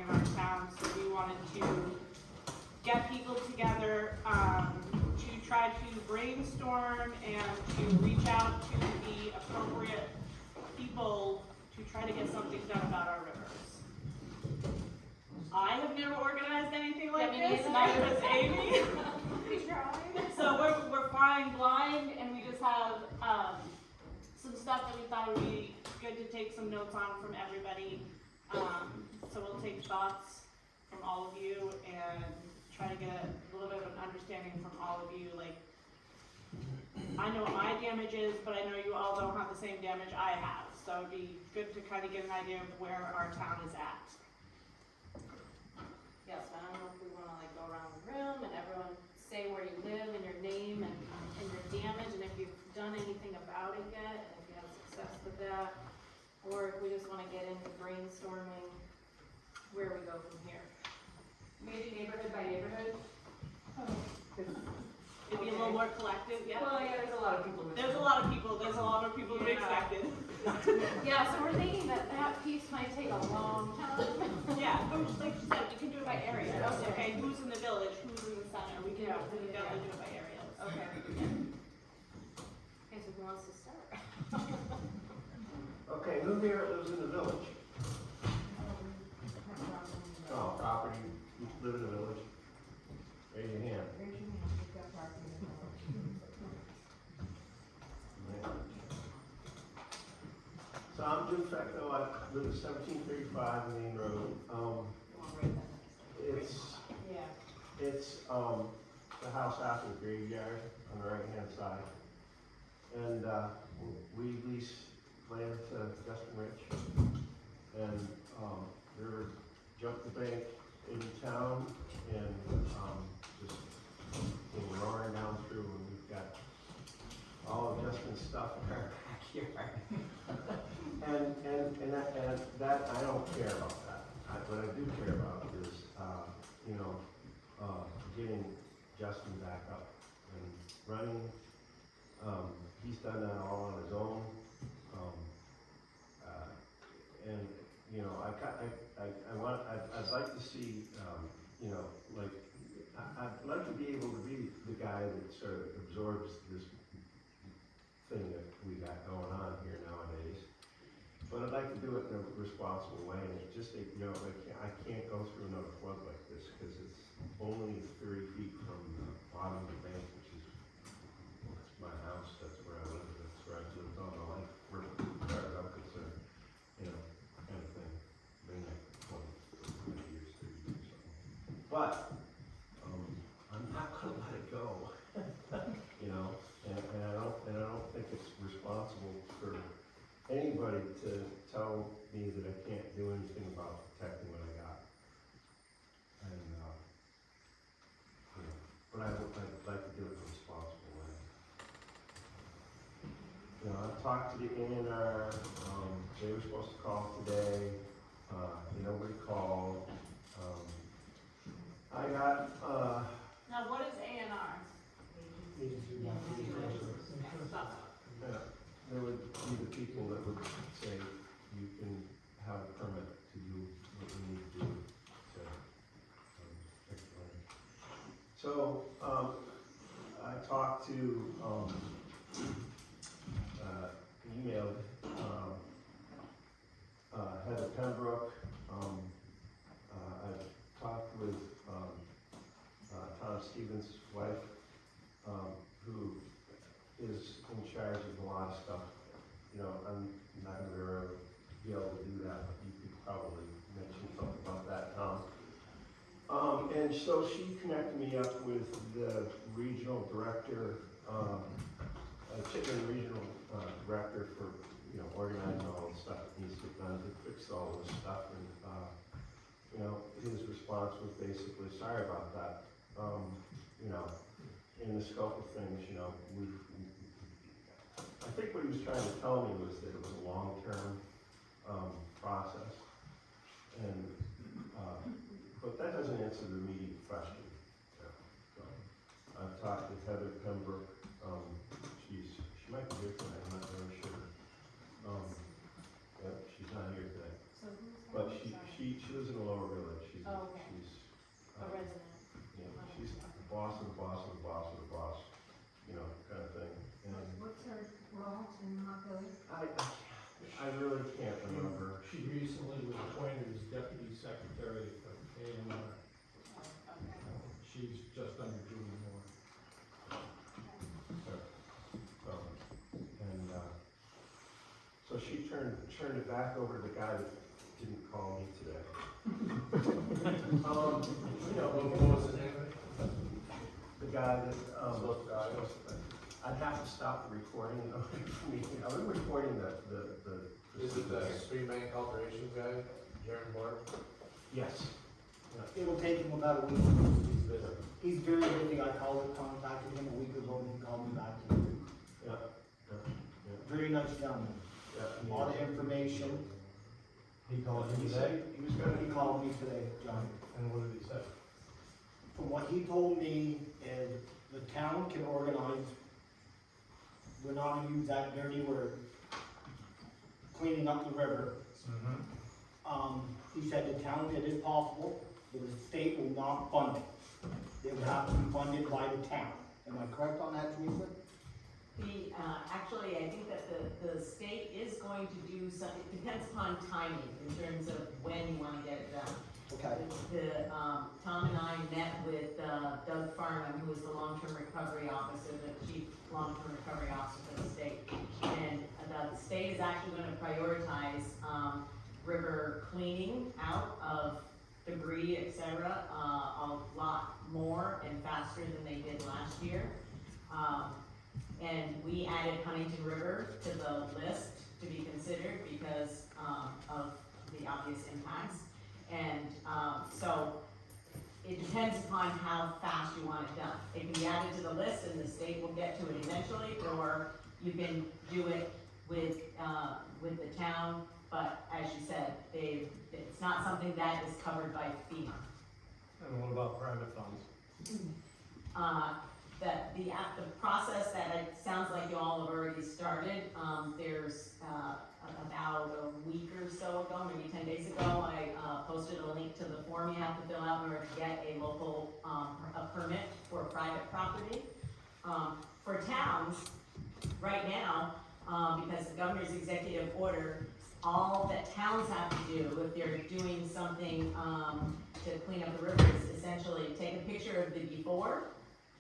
in our town, so we wanted to get people together, to try to brainstorm and to reach out to the appropriate people to try to get something done about our rivers. I have never organized anything like this, neither has Amy. We tried. So we're flying blind, and we just have some stuff that we thought would be good to take some notes on from everybody. So we'll take thoughts from all of you and try to get a little bit of an understanding from all of you. Like, I know what my damage is, but I know you all don't have the same damage I have. So it'd be good to kind of get an idea of where our town is at. Yes, I don't know if we wanna like go around the room and everyone say where you live and your name and your damage and if you've done anything about it yet and if you had success with that. Or if we just wanna get into brainstorming where we go from here. Maybe neighborhood by neighborhood? It'd be a little more collective, yeah. Well, yeah, there's a lot of people. There's a lot of people than we expected. Yeah, so we're thinking that that piece might take a long time. Yeah, but like you said, we can do it by area. Okay, who's in the village, who's in the center, we can definitely do it by areas. Okay. Okay, so who wants to start? Okay, who here lives in the village? Oh, property, you live in the village? Raise your hand. So I'm Jim Fecto, I live at 1735 Main Road. It's the house after the graveyard on the right-hand side. And we lease land to Justin Rich. And they're jumped the bank in town and just came roaring down through, and we've got all of Justin's stuff in our backyard. and that I don't care about that. What I do care about is getting Justin back up and running. He's done that all on his own. And I'd like to see, I'd like to be able to be the guy that sort of absorbs this thing that we got going on here nowadays. But I'd like to do it in a responsible way, and it's just, I can't go through another flood like this, because it's only 30 feet from the bottom of the bank, which is, it's my house, that's where I live, that's where I've lived all my life, as far as I'm concerned, kind of thing. Been like 20 years, 30 years, something. But, I'm not gonna let it go, and I don't think it's responsible for anybody to tell me that I can't do anything about protecting what I got. And, but I'd like to do it in a responsible way. I've talked to the A&R, they were supposed to call today, nobody called. I got, Now, what is A&R? There would be the people that would say you can have a permit to do what you need to do to fix the land. So, I talked to, emailed, Heather Pembroke. I've talked with, Tom Stevens' wife, who is in charge of a lot of stuff. I'm not gonna really be able to do that, but you could probably mention something about that, Tom. And so she connected me up with the regional director, Chittenden Regional Director for, organizing all the stuff that needs to get done to fix all this stuff. And, his response was basically, sorry about that. In the scope of things, I think what he was trying to tell me was that it was a long-term process, and but that doesn't answer the immediate question. So, I've talked with Heather Pembroke. She might be here tonight. I'm not really sure. She's not here today. So who's But she lives in the Lower Village. secretary of A&R. She's just under Julie Moore. And, so she turned it back over to the guy that didn't call me today. What was his name? The guy that, I'd have to stop the recording in order for me, I've been recording the. Is it the street bank alteration guy, Jaron Moore? Yes. It will take him about a week. He's busy. He's very busy. I contacted him a week ago and he called me back. Yeah. Very nice gentleman. A lot of information. He called He you said today? he was gonna He called me today, John. And what did he say? From what he told me is the town can organize, we're not gonna use that dirty word, cleaning up the river. He said the town, it is possible, but the state will not fund it. It would have to be funded by the town. Am I correct on that, Teresa? Actually, I think that the state is going to do some, it depends upon timing in terms of when you wanna get it done. Okay. Tom and I met with Doug Farnham, who is the long-term recovery officer, the chief long-term recovery officer for the state. And the state is actually gonna prioritize, river cleaning out of debris, et cetera, a lot more and faster than they did last year. And we added Huntington River to the list to be considered because, of the obvious impacts. And, so it depends upon how fast you want it done. It can be added to the list and the state will get to it eventually, or you can do it with the town. But as you said, it's not something that is covered by FEMA. And what about private funds? The process that it sounds like you all have already started, there's, about a week or so ago, maybe 10 days ago, I, posted a link to the form you have to fill out in order to get a local, a permit for private property. For towns, right now, because the governor's executive order, all that towns have to do, if they're doing something, to clean up the rivers, essentially take a picture of the before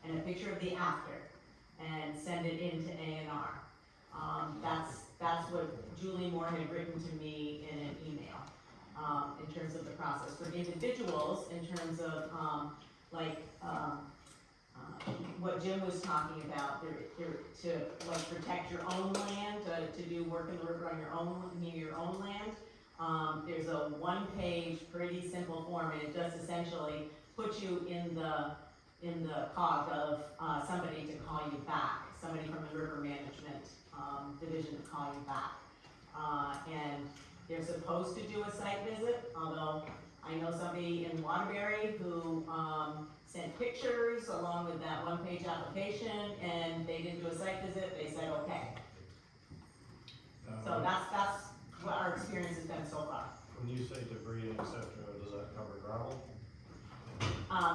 and a picture of the after, and send it into A&R. That's what Julie Moore had written to me in an email, in terms of the process. For individuals, in terms of, what Jim was talking about, to like protect your own land, to do work in the river on your own, near your own land. There's a one-page, pretty simple form, and it does essentially put you in the cog of, somebody to call you back, somebody from the river management, division to call you back. And they're supposed to do a site visit, although I know somebody in Waterbury who, sent pictures along with that one-page application, and they didn't do a site visit, they said, okay. So that's what our experience has been so far. When you say debris, et cetera, does that cover gravel?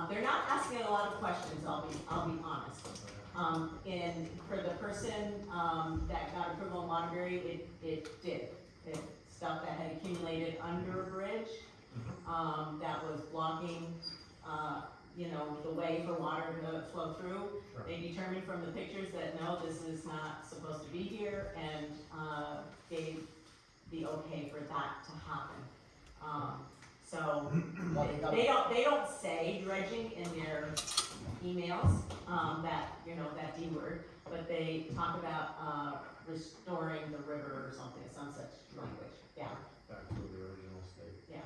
They're not asking a lot of questions, I'll be honest. And for the person, that got approval in Waterbury, it did. It's stuff that had accumulated under a bridge, that was blocking, the way for water to flow through. Right. They determined from the pictures that no, this is not supposed to be here, and, gave the okay for that to happen. So, they don't say dredging in their emails, that D word, but they talk about, restoring the river or something, some such language, yeah, Back to the original state. yeah.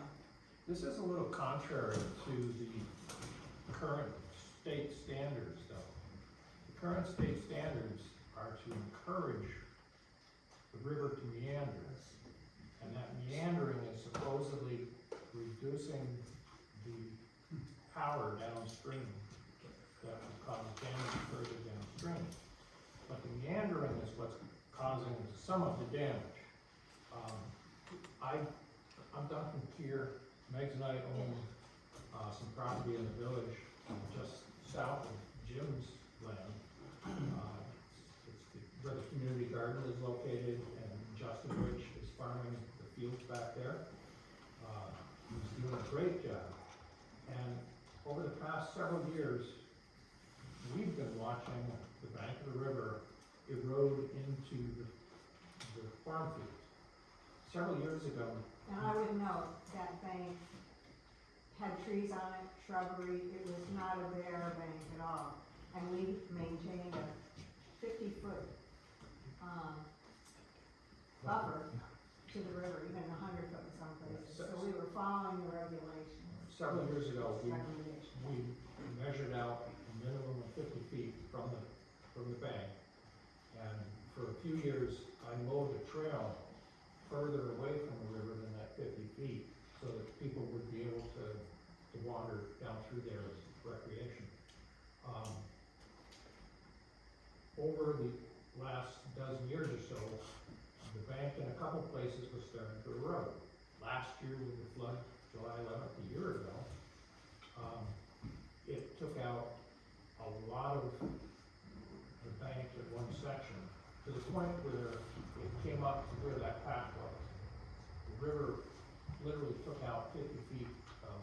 This is a little contrary to the current state standards, though. The current state standards are to encourage the river to meander, and that meandering is supposedly reducing the power downstream that will cause damage further downstream. But the meandering is what's causing some of the damage. I'm Duncan Kier. Megs and I own some property in the village just south of Jim's land. It's where the community garden is located, and Justin Rich is farming the fields back there. He's doing a great job. And over the past several years, we've been watching the bank of the river erode into the farm fields. Several years ago, Now, I would note that bank had trees on it, shrubbery, it was not a bare bank at all. And we maintained a 50-foot, buffer to the river, even 100-foot in some places. So we were following the regulations, several years ago, recommendations. we measured out a minimum of 50 feet from the bank. And for a few years, I mowed the trail further away from the river than that 50 feet, so that people would be able to wander down through there as recreation. Over the last dozen years or so, the bank in a couple places was starting to erode. Last year with the flood, July 11th, a year ago, it took out a lot of the bank in one section, to the point where it came up to where that path was. The river literally took out 50 feet of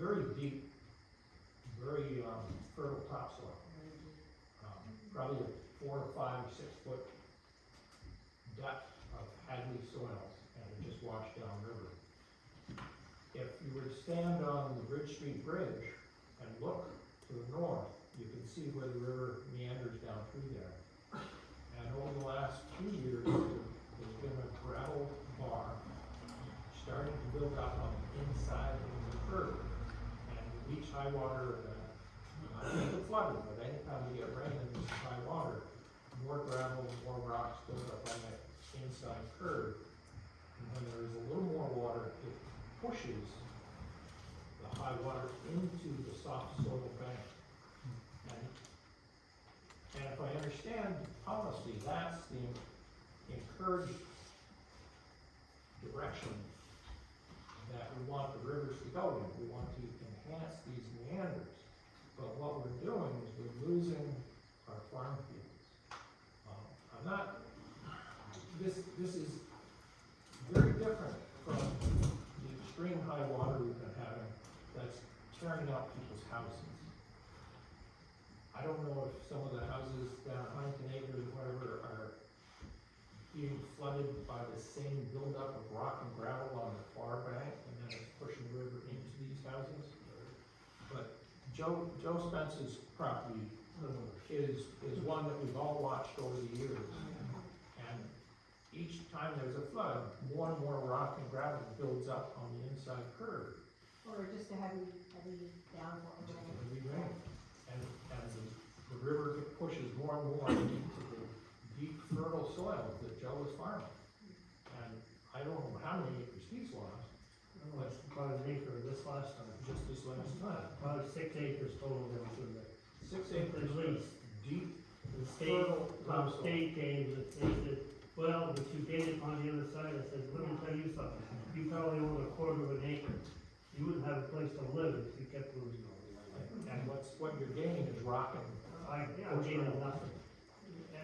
very deep, very fertile topsoil. Probably a 4 to 5 or 6 foot depth of Hadley soils, and it just washed downriver. If you were to stand on the Bridge Street Bridge and look to the north, you can see where the river meanders down through there. And over the last few years, there's been a gravel bar starting to build up on the inside of the curb. And with each high water event, I think it's flooding, but anytime you get rain and there's high water, more gravel, more rocks build up on that inside curb. And when there is a little more water, it pushes the high water into the soft soil bank. And if I understand policy, that's the encouraged direction that we want the rivers to go in. We want to enhance these meanders. But what we're doing is we're losing our farm fields. This is very different from the extreme high water we've been having that's tearing out people's houses. I don't know if some of the houses down at Huntington Acres or whatever are being flooded by the same buildup of rock and gravel on the far bank, and then it's pushing the river into these houses. But Joe Spence's property is one that we've all watched over the years. And each time there's a flood, more and more rock and gravel builds up on the inside curb. Or just a heavy downpour. Heavy rain. And the river pushes more and more into the deep fertile soils that Joe is farming. And I don't know how many acres he's lost, Well, it's about an acre this last time, just this last time. about 6 acres total going through there. 6 acres At least. deep The state, fertile the topsoil. state came, and they said, well, but you did it on the other side. I said, let me tell you something, you probably own a quarter of an acre. You wouldn't have a place to live if you kept losing all the land. And what you're gaining is rock and I'm gaining nothing.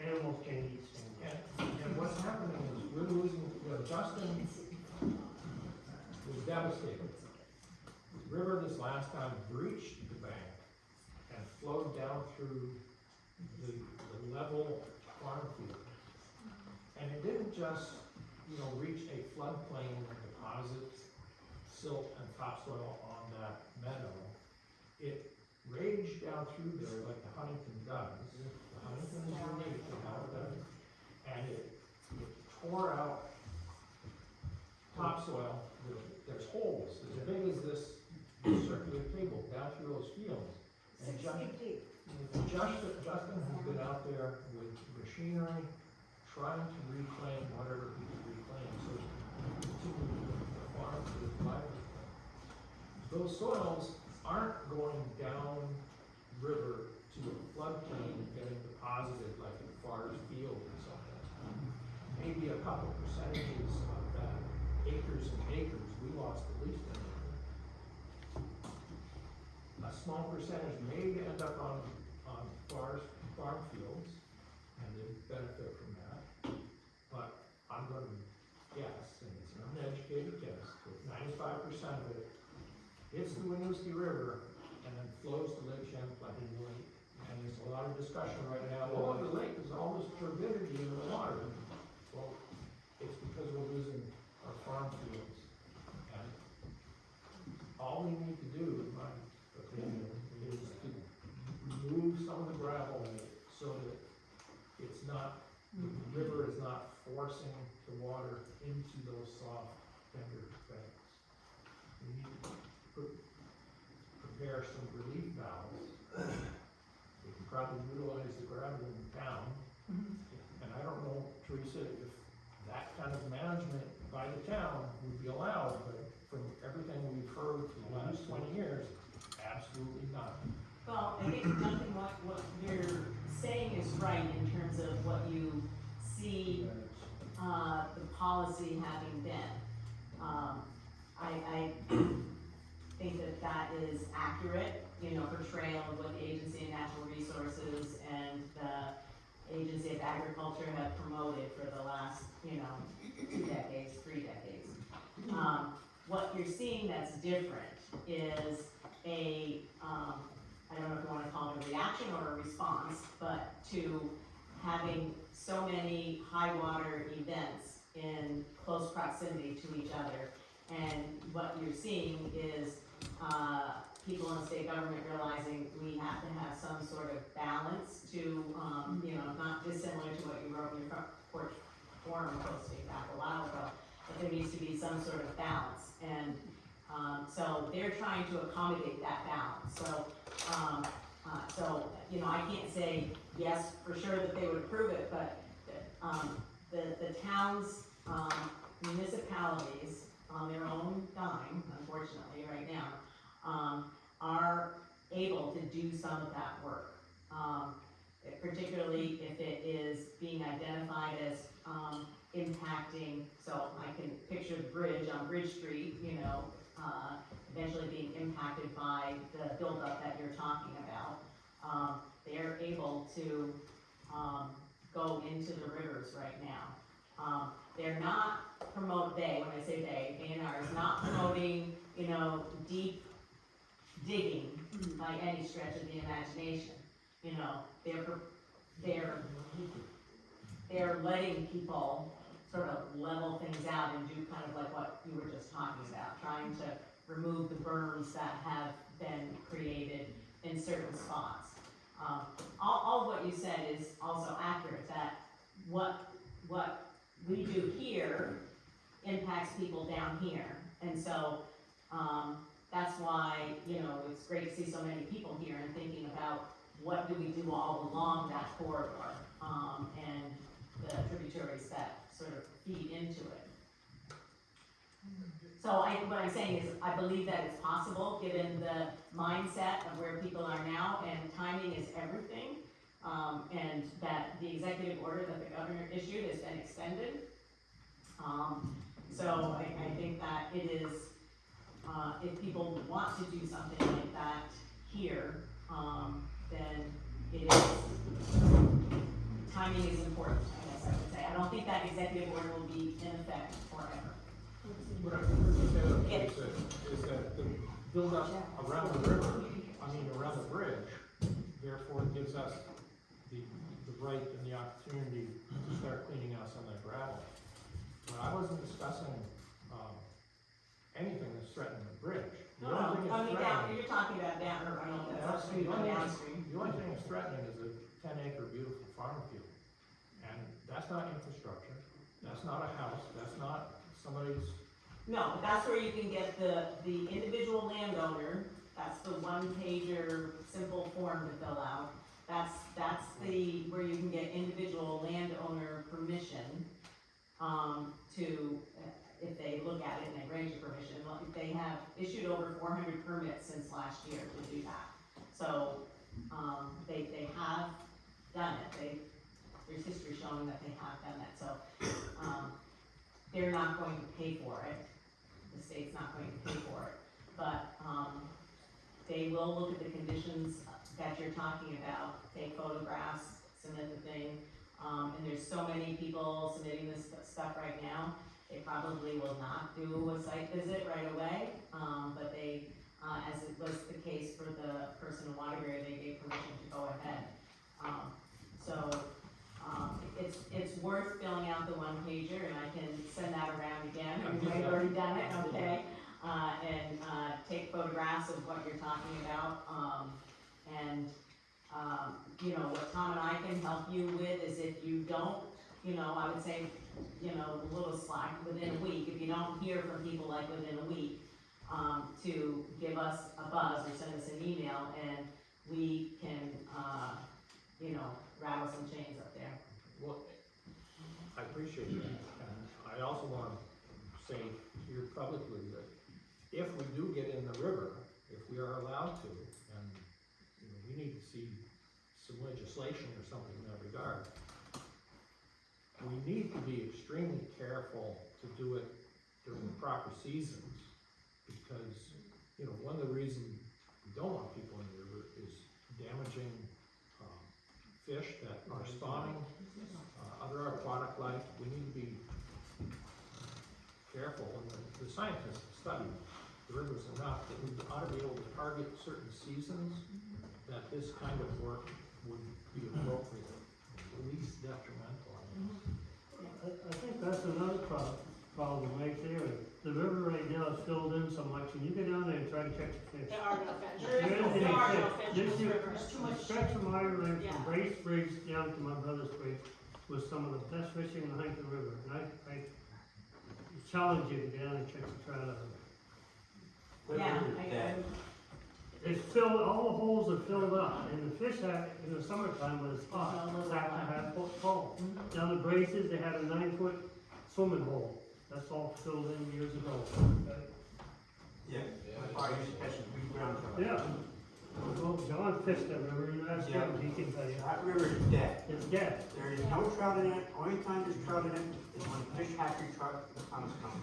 Animals can't eat so much. And what's happening is we're losing, Justin was devastated. The river this last time breached the bank and flowed down through the level farm field. And it didn't just, reach a floodplain and deposit silt and topsoil on that meadow. It raged down through there like the Huntington does. The Huntington is unique in how it does. And it tore out topsoil. There's holes as big as this circular table down through those fields. And 6 feet deep. Justin has been out there with machinery, trying to reclaim whatever he can reclaim, so he can continue the farm to his livelihood. Those soils aren't going down river to a floodplain and getting deposited like in Farr's Field or something. Maybe a couple percentages of that, acres and acres, we lost at least an acre. A small percentage may end up on Farr's farm fields, and they benefit from that. But I'm gonna guess, and it's an uneducated guess, that 90% 75% of it hits the Winooski River and then flows to Lake Champlain. And there's a lot of discussion right now, oh, the lake is all this turbidity in the water. Well, it's because we're losing our farm fields. And all we need to do, in my opinion, is to remove some of the gravel so that it's not, the river is not forcing the water into those soft, tender banks. We need to prepare some relief valves. We can probably utilize the gravel in town. And I don't know, Teresa, if that kind of management by the town would be allowed, but from everything we've heard for the last 20 years, absolutely not. Well, I think, Duncan, what you're saying is right in terms of what you see, the policy having been. I think that that is accurate, portrayal of what the Agency of Natural Resources and the Agency of Agriculture have promoted for the last, 2 decades, 3 decades. What you're seeing that's different is I don't know if you wanna call it a reaction or a response, but to having so many high water events in close proximity to each other. And what you're seeing is, people in state government realizing we have to have some sort of balance to, not dissimilar to what you wrote in your front porch forum posting back a while ago, but there needs to be some sort of balance. And, so they're trying to accommodate that balance. So, I can't say yes for sure that they would approve it, but, the towns, municipalities, on their own dime, unfortunately, right now, are able to do some of that work. Particularly if it is being identified as, impacting, so I can picture the bridge on Bridge Street, eventually being impacted by the buildup that you're talking about. They're able to, go into the rivers right now. They're not when I say they, A&R is not promoting, deep digging by any stretch of the imagination. They're letting people sort of level things out and do kind of like what you were just talking about, trying to remove the berms that have been created in certain spots. All what you said is also accurate, that what we do here impacts people down here. And so, that's why, it's great to see so many people here and thinking about what do we do all along that corridor, and the tributaries that sort of feed into it. So what I'm saying is, I believe that it's possible, given the mindset of where people are now, and timing is everything, and that the executive order that the governor issued has been extended. So I think that it is, if people want to do something like that here, then it is, timing is important, I guess I would say. I don't think that executive order will be in effect forever. What I heard you say, Teresa, is that the build-up around the river, around the bridge, therefore gives us the right and the opportunity to start cleaning out some of that gravel. But I wasn't discussing, anything that's threatening the bridge. The only thing that's threatening- You're talking about down, or That's upstream or downstream. The only thing that's threatening is a 10-acre beautiful farm field. And that's not infrastructure, that's not a house, that's not somebody's. No, but that's where you can get the individual landowner, that's the one-pager, simple form to fill out. That's where you can get individual landowner permission, to, if they look at it and they grant you permission. Well, they have issued over 400 permits since last year to do that. So, they have done it, there's history showing that they have done that, so, they're not going to pay for it. The state's not going to pay for it, but, they will look at the conditions that you're talking about, take photographs, submit the thing, and there's so many people submitting this stuff right now. They probably will not do a site visit right away, but they, as it was the case for the person in Waterbury, they gave permission to go ahead. It's worth filling out the one pager, and I can send that around again, you may have already done it, okay? And take photographs of what you're talking about, you know, what Tom and I can help you with is if you don't, you know, I would say, you know, a little slack within a week, if you don't hear from people like within a week, to give us a buzz or send us an email, and we can, you know, rattle some chains up there. Well, I appreciate that, and I also want to say here publicly that if we do get in the river, if we are allowed to, and, you know, we need to see some legislation or something in that regard, we need to be extremely careful to do it during the proper seasons, because, you know, one of the reasons we don't want people in the river is damaging fish that are spawning, other aquatic life. We need to be careful, and the scientists have studied the rivers enough that we ought to be able to target certain seasons that this kind of work would be appropriate, least detrimental. I think that's another problem right there. The river right now is filled in so much, and you go down there and try to catch a fish. There are no fish. There There are no is fish in This this river. There's too much. stretch of my range Yeah. from Brace Bridge down to my brother's bridge was some of the best fishing in the Huntington River, and I challenge you to get down and check the trout out. Yeah, It's filled, all the holes are filled up, and the fish have, in the summertime when it's hot, it's actually half foot full. Down the Braces, they had a 9-foot swimming hole, that's all filled in years ago. Yeah, that's why I used to catch the big brown trout. Yeah, well, John fished that river, you asked him, he can tell you, That river is dead. it's dead. There is no trout in it. Only time there's trout in it is when fish hatchery truck comes coming.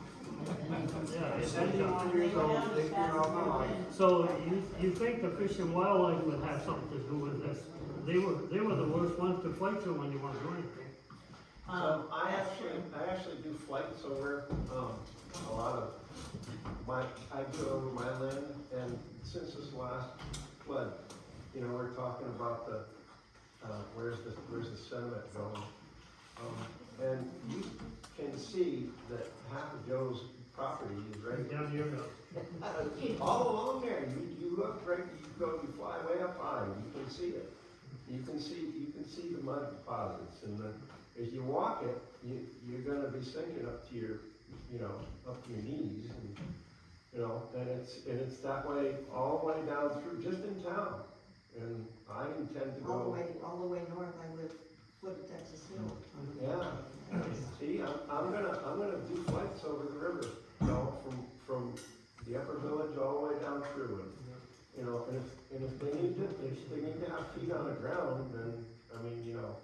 Yeah, I'm it's 71 years old, lived here all my life. So you think the Fish and Wildlife would have something to do with this? They were the worst ones to fight through when you want to do anything. So I actually do flights over, a lot of I go over my land, and since this last flood, you know, we're talking about the, where's the sediment going? And you can see that half of Joe's property is right Down here, no. all along there. You look right, you fly way up high, you can see it. You can see the mud deposits, and as you walk it, you're gonna be sinking up to your, you know, up to your knees, and, you know, and it's that way all the way down through, just in town. And I intend to All the go, way north, I live foot of Texas Hill. yeah. See, I'm gonna do flights over the river, you know, from the upper village all the way down through, and, you know, and if they need to have feet on the ground, then, I mean, you know,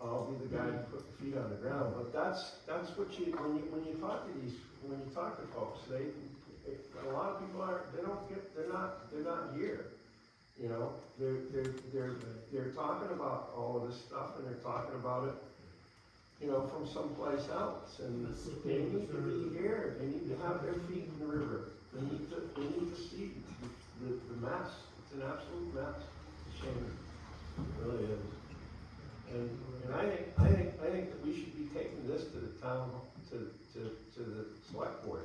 I'll be the guy to put the feet on the ground. But that's what when you talk to folks, a lot of people they're not here. You know, they're talking about all of this stuff, and they're talking about it, you know, from someplace else, and they need to be here. They need to have their feet in the river. They need to see the mess. It's an absolute mess. It's a shame. It really is. And I think that we should be taking this to the town, to the select board.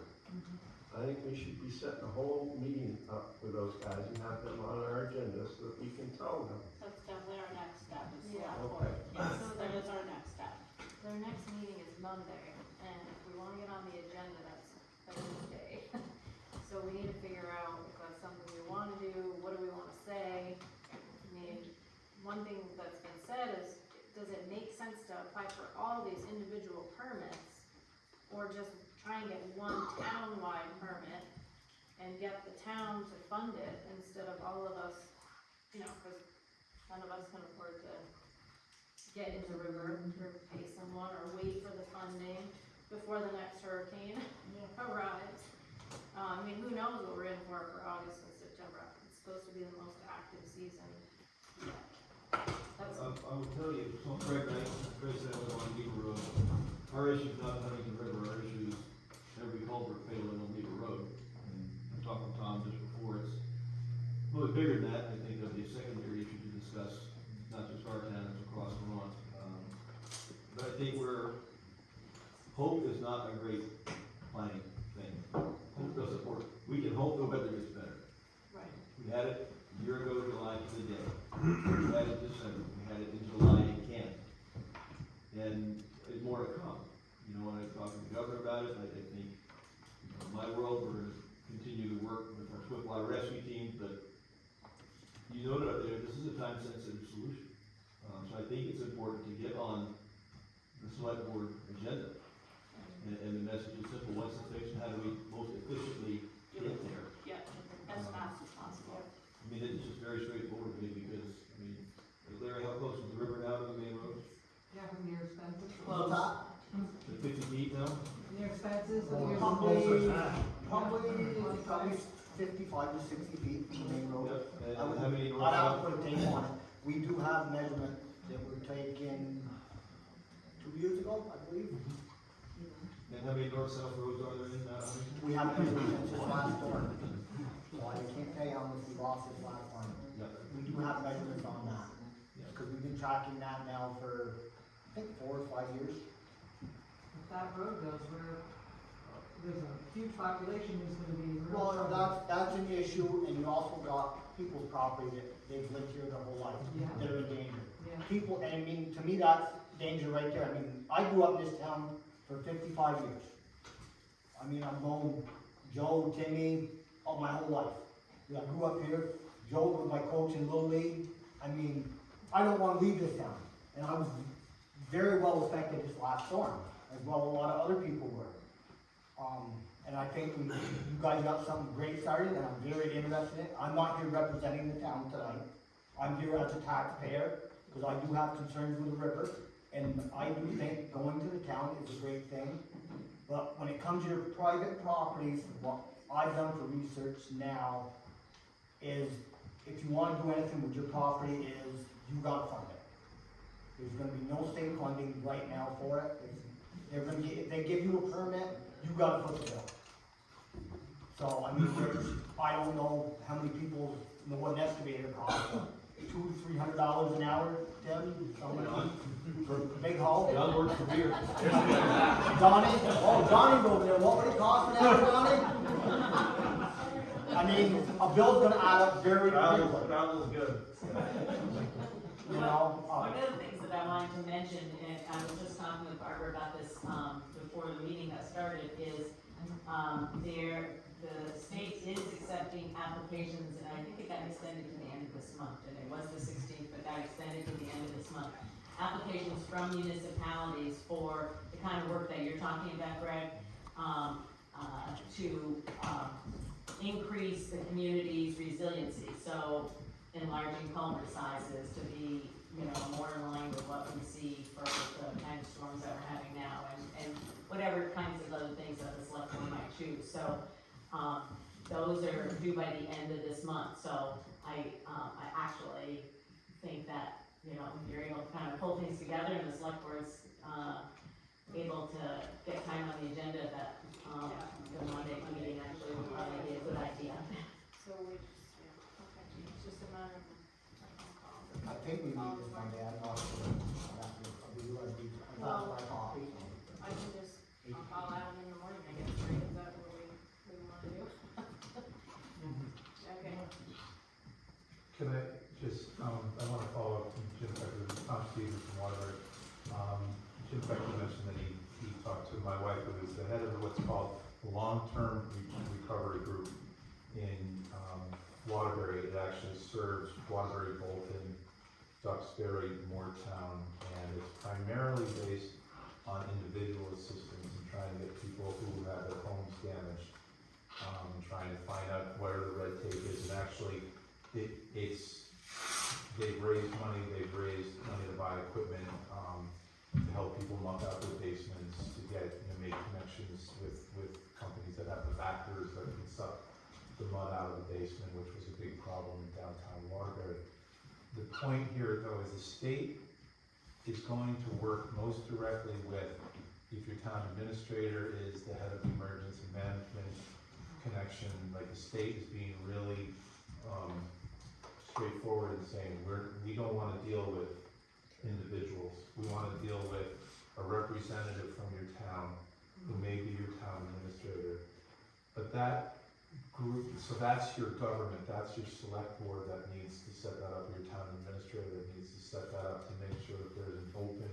I think we should be setting a whole meeting up with those guys and have them on our agenda so that we can tell them. That's definitely our next step, is Yeah. select Okay. board. Yes, that is our next step. Their next meeting is Monday, and if we wanna get on the agenda, that's Thursday. So we need to figure out if that's something we wanna do, what do we wanna say? I mean, one thing that's been said is, does it make sense to apply for all these individual permits? Or just try and get one town-wide permit and get the town to fund it instead of all of us, you know, cause none of us can afford to get in the river or pay someone or wait for the funding before the next hurricane arrives. I mean, who knows what we're in for August and September. It's supposed to be the most active season. That's, I will tell you, Fred Knight, president of Beaver Road, Our issue is not Huntington River, our issue is every culvert failing on Beaver Road. And I talked with Tom just before, it's a little bigger than that, I think there'll be a secondary issue to discuss, not just our town, it's across Vermont. But I think hope is not a great planning thing. Hope doesn't work. We can hope the weather gets better. Right. We had it a year ago, July to the day. We had it in December, we had it in July in Canton. And there's more to come. You know, when I talked to the governor about it, I think, in my world, we're gonna continue to work with our swiftwater rescue team, but you noted up there, this is a time-sensitive solution. So I think it's important to get on the select board agenda. And the message is simple, what's the fix, and how do we most efficiently get there? Yeah, as fast as possible. I mean, it's just very straightforward to me, because, I mean, Larry, how close is the river now to the main road? Yeah, from your expenses. Well, To 50 feet now? Your expenses, Probably 55 to 60 feet from the main road. Yep, and how many north I'd have south? to put a tape on it. We do have measurement that were taken 2 years ago, I believe. And how many north-south roads are there in Huntington? We haven't measured since this last storm. So I can't tell you how much we lost this last time. Yep. We do have measurements on that. Yeah. Because we've been tracking that now for, I think, 4 or 5 years. If that road goes where there's a huge population who's gonna be in real Well, trouble. that's an issue, and you also got people's property that they've lived here their whole life, Yeah. that are in danger. Yeah. People, and I mean, to me, that's danger right there. I mean, I grew up in this town for 55 years. I mean, I'm going Joe, Timmy, all my whole life. I grew up here. Joe was my coach in Little League. I mean, I don't want to leave this town. And I was very well affected this last storm, as well as a lot of other people were. And I think you guys got something great started, and I'm very interested in it. I'm not here representing the town tonight. I'm here as a taxpayer, because I do have concerns with the river. And I do think going to the town is a great thing. But when it comes to your private properties, what I've done for research now is, if you wanna do anything with your property, is you gotta fund it. There's gonna be no state funding right now for it. If they give you a permit, you gotta foot the bill. So, I mean, I don't know how many people know what an excavator costs, $200 to $300 an hour, Tim, something for a big haul. John works for beer. Johnny's over there, what would it cost an hour, Johnny? I mean, a bill's gonna add up very quickly, Travel's good. you know? One of the things that I wanted to mention, and I was just talking with Barbara about this, before the meeting got started, is, the state is accepting applications, and I think it got extended to the end of this month, and it was the 16th, but got extended to the end of this month. Applications from municipalities for the kind of work that you're talking about, Greg, to increase the community's resiliency. So enlarging culvert sizes to be, more in line with what we see for the kind of storms that we're having now, and whatever kinds of other things that the select board might choose. So, those are due by the end of this month. So I actually think that, you're able to kind of pull things together, and the select board's, able to get time on the agenda, that, the Monday meeting actually would probably be a good idea. So we just, okay, it's just a matter of a call. I think we need this Monday, I'm not sure. I got my copy. I can just, I'll call Adam in the morning, I guess, right, is that what we wanna do? Okay. Can I just, I want to follow up from Jim Becker, Tom Stevens from Waterbury. Jim Becker mentioned that he talked to my wife, who is the head of what's called the Long-Term Recovery Group in Waterbury. It actually serves Waterbury, Bolton, Duxbury, Moortown, and it's primarily based on individual assistance and trying to get people who have their homes damaged, trying to find out where the red tape is, and actually, they've raised money to buy equipment, to help people muck out their basements, to get, make connections with companies that have the backers that can suck the mud out of the basement, which was a big problem in downtown Waterbury. The point here, though, is the state is going to work most directly with if your town administrator is the head of the emergency management connection, like the state is being really, straightforward in saying, we don't wanna deal with individuals. We wanna deal with a representative from your town, who may be your town administrator. But that group, so that's your government, that's your select board that needs to set that up, your town administrator that needs to set that up to make sure that there's an open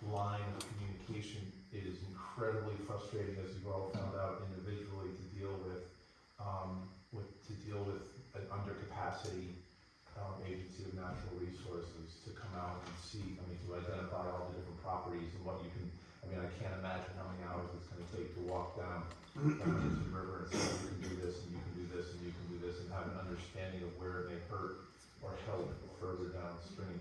line of communication. It is incredibly frustrating, as you've all found out individually, to deal with an undercapacity agency of natural resources to come out and see, to identify all the different properties and what you can, I can't imagine how many hours it's gonna take to walk down the Huntington River and say, you can do this, and you can do this, and you can do this, and have an understanding of where it may hurt or help further downstream.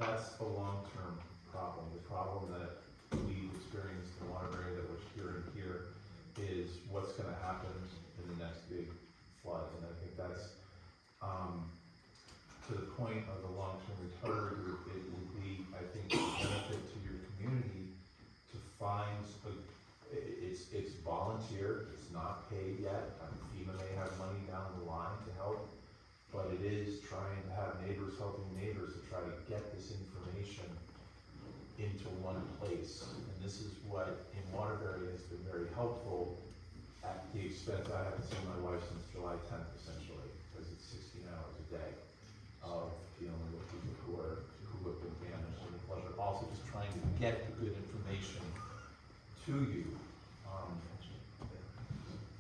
That's a long-term problem. The problem that we've experienced in Waterbury that we're hearing here is what's gonna happen in the next big flood, and I think that's, to the point of the long-term recovery group, it would be, I think, a benefit to your community to find it's volunteer, it's not paid yet. FEMA may have money down the line to help, but it is trying to have neighbors helping neighbors to try to get this information into one place. And this is what in Waterbury has been very helpful at the expense. I haven't seen my wife since July 10th, essentially, because it's 16 hours a day of dealing with people who have been damaged in the flood, but also just trying to get the good information to you.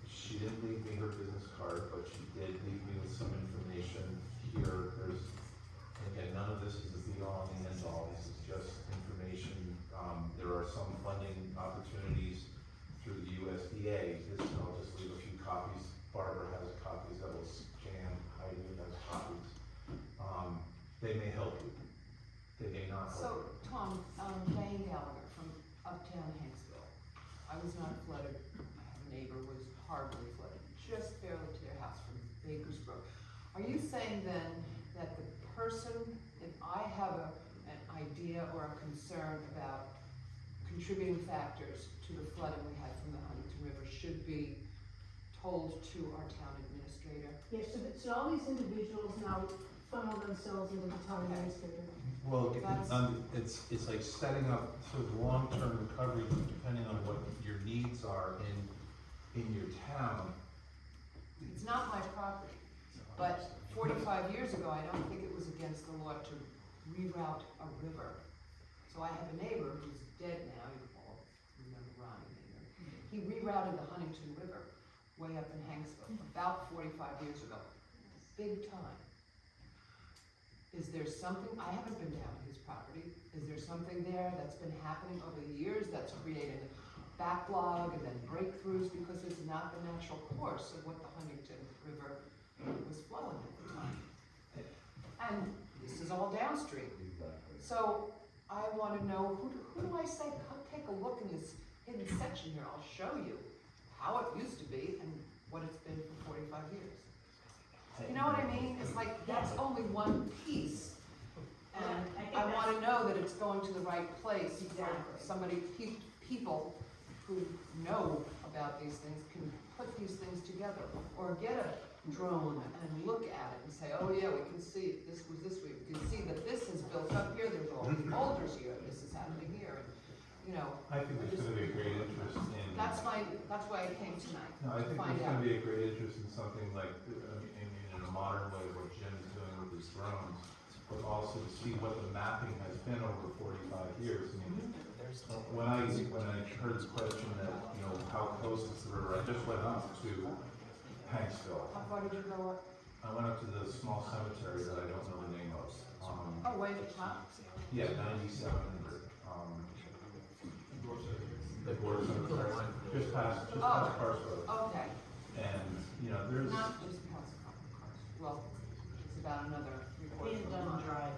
She didn't leave me her business card, but she did leave me with some information here. And again, none of this is the be-all and the end-all. This is just information. There are some funding opportunities through the USDA. I'll just leave a few copies. Barbara has copies that will scan. Heidi has copies. They may help you. They may not help you. So, Tom, Diane Gallagher from Uptown Hanksville. I was not flooded. I have a neighbor who was horribly flooded, just barely to their house from Bakersbrook. Are you saying then that the person, if I have an idea or a concern about contributing factors to the flooding we had from the Huntington River, should be told to our town administrator? Yes, so all these individuals now funnel themselves into the town administrator. Well, it's like setting up sort of long-term recovery, depending on what your needs are in your town. It's not my property, but 45 years ago, I don't think it was against the law to reroute a river. So I have a neighbor who's dead now, you all remember Ronnie Maynard. He rerouted the Huntington River way up in Hanksville about 45 years ago. Big time. Is there something, I haven't been down to his property, is there something there that's been happening over the years that's created backlog and then breakthroughs, because it's not the natural course of what the Huntington River was flowing at the time? And this is all downstream. So I want to know, who do I say, come take a look in this hidden section here, I'll show you how it used to be and what it's been for 45 years. You know what I mean? It's like, that's only one piece. And I want to know that it's going to the right place. Somebody, people who know about these things can put these things together. Or get a drone and look at it and say, oh yeah, we can see it. This was this week. We can see that this has built up here. There's all these boulders here. This is happening here. And, you know. I think there's going to be a great interest in. That's why I came tonight. No, I think there's going to be a great interest in something like, in a modern way, what Jim's doing with his drones, but also to see what the mapping has been over 45 years. I mean, when I heard the question that, how close is the river, I just went up to Hanksville. How far did you go up? I went up to the small cemetery that I don't know the name of. Oh, way at the top? Yeah, 9700. The border cemetery, just past Cars Road. Okay. And, there's. Not just past Cars. Well, it's about another report. Being done dry.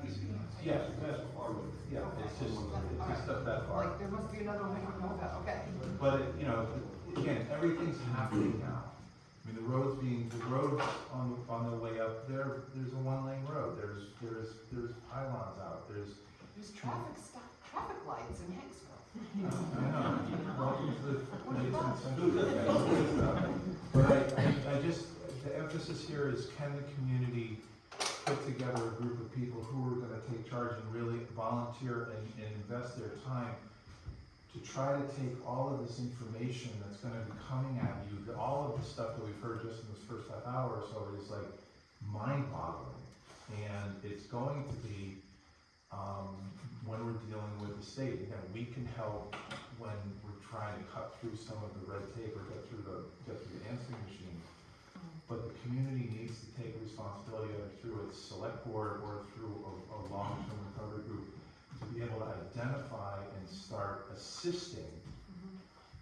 Yeah, that's far away. Yeah, it's just up that far. Like, there must be another one I don't know about, okay. But, again, everything's happening now. I mean, the roads on the way up there, there's a one-lane road. There's pylons out. There's traffic lights in Hanksville. I know, welcome to the 18th century. But I just, the emphasis here is, can the community put together a group of people who are gonna take charge and really volunteer and invest their time to try to take all of this information that's gonna be coming at you, all of the stuff that we've heard just in this first half hour or so is like mind-boggling. And it's going to be, when we're dealing with the state, again, we can help when we're trying to cut through some of the red tape or get through the answering machines. But the community needs to take responsibility either through its select board or through a long-term recovery group to be able to identify and start assisting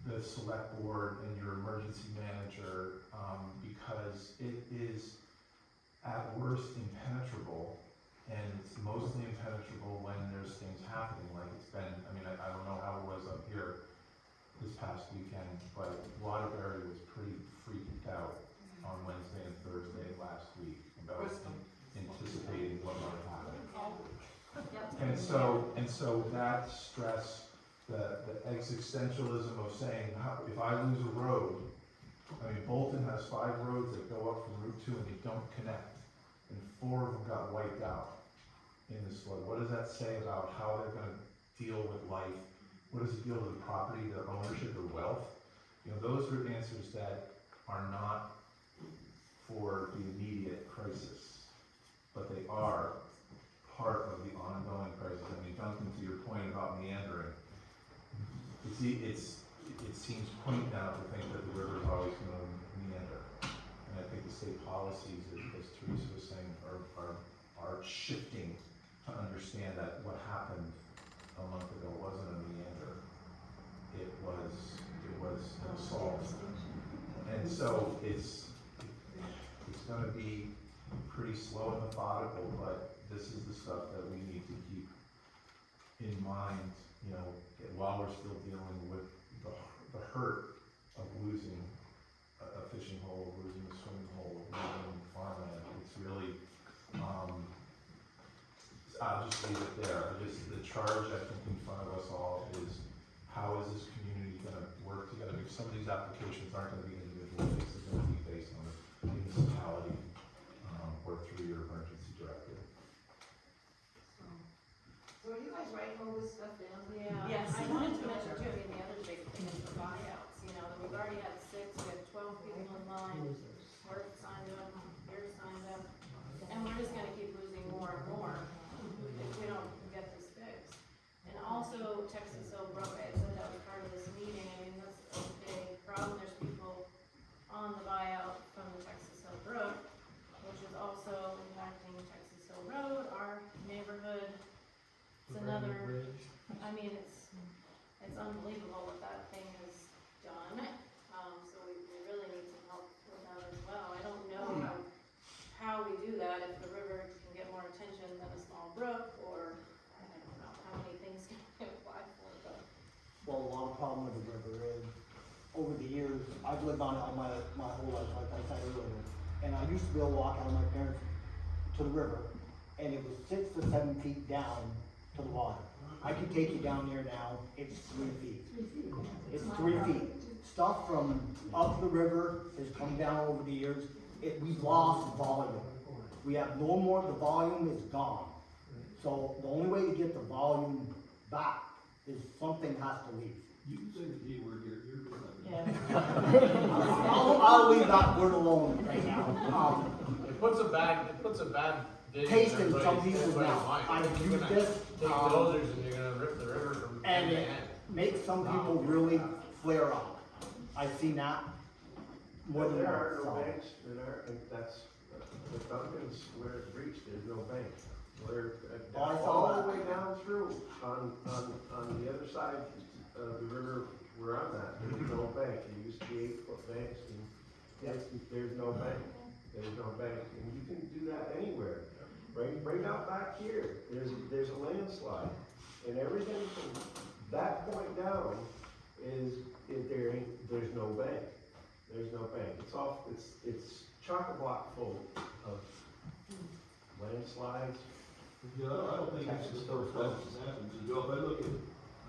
the select board and your emergency manager, because it is at worst impenetrable, and it's mostly impenetrable when there's things happening, like it's been, I mean, I don't know how it was up here this past weekend, but Waterbury was pretty freaked out on Wednesday and Thursday last week about anticipating what might happen. And so that stress, the existentialism of saying, if I lose a road, I mean, Bolton has 5 roads that go up from Route 2 and they don't connect, and 4 of them got wiped out in this flood. What does that say about how they're gonna deal with life? What does it deal with property, their ownership, or wealth? You know, those are answers that are not for the immediate crisis, but they are part of the ongoing crisis. I mean, Duncan, to your point about meandering, it seems quaint now to think that the river is always going to meander. And I think the state policies, as Teresa was saying, are shifting to understand that what happened a month ago wasn't a meander. It was an assault. And so it's going to be pretty slow and methodical, but this is the stuff that we need to keep in mind, you know, while we're still dealing with the hurt of losing a fishing hole, losing a swimming hole, losing farmland. It's really, I'll just leave it there. The charge I think in front of us all is, how is this community gonna work together? Because some of these applications aren't gonna be individual, it's gonna be based on the municipality, or through your emergency directive. So are you guys writing all this stuff down? Yeah. Yes. I wanted to mention too, I mean, the other big thing is the buyouts, you know, we've already had 6, we have 12 people in line, Work signed up, you're signed up, and we're just gonna keep losing more and more if we don't get this fixed. And also Texas Hill Brook, I said that was part of this meeting, I mean, that's a big problem, there's people on the buyout from the Texas Hill Brook, which is also impacting Texas Hill Road, our neighborhood. It's another, I mean, it's unbelievable what that thing has done, so we really need some help with that as well. I don't know how we do that, if the river can get more attention than a small brook, or I don't know how many things can we apply for, but. Well, one problem with the river is, over the years, I've lived on it all my whole life, like I said earlier. And I used to be able to walk out of my parents to the river, and it was 6 to 7 feet down to the water. I can take you down there now, it's 3 feet. It's 3 feet. Stuff from up the river has come down over the years. We've lost volume. We have no more, the volume is gone. So the only way to get the volume back is something has to leave. You can say the G word, you're I'll leave that word alone right now. It puts a bad vision Taste in everybody's- some people's everybody's mouth. mind. I've You're used gonna this, Take dozers and you're gonna rip the river from and end to it end. makes some people really flare up. I've seen that more than There are once, no so. banks, and that's, the Duncan's where it's reached, there's no bank. Where, Oh, I saw all that. the way down through, on the other side of the river where I'm at, there's no bank. There used to be 8-foot banks, and there's no bank. There's no bank, and you can do that anywhere. Bring out back here, there's a landslide, and everything from that point down there's no bank. There's no bank. It's chock-a-block full of landslides. You know, I don't think it's just those questions happen, because if I look at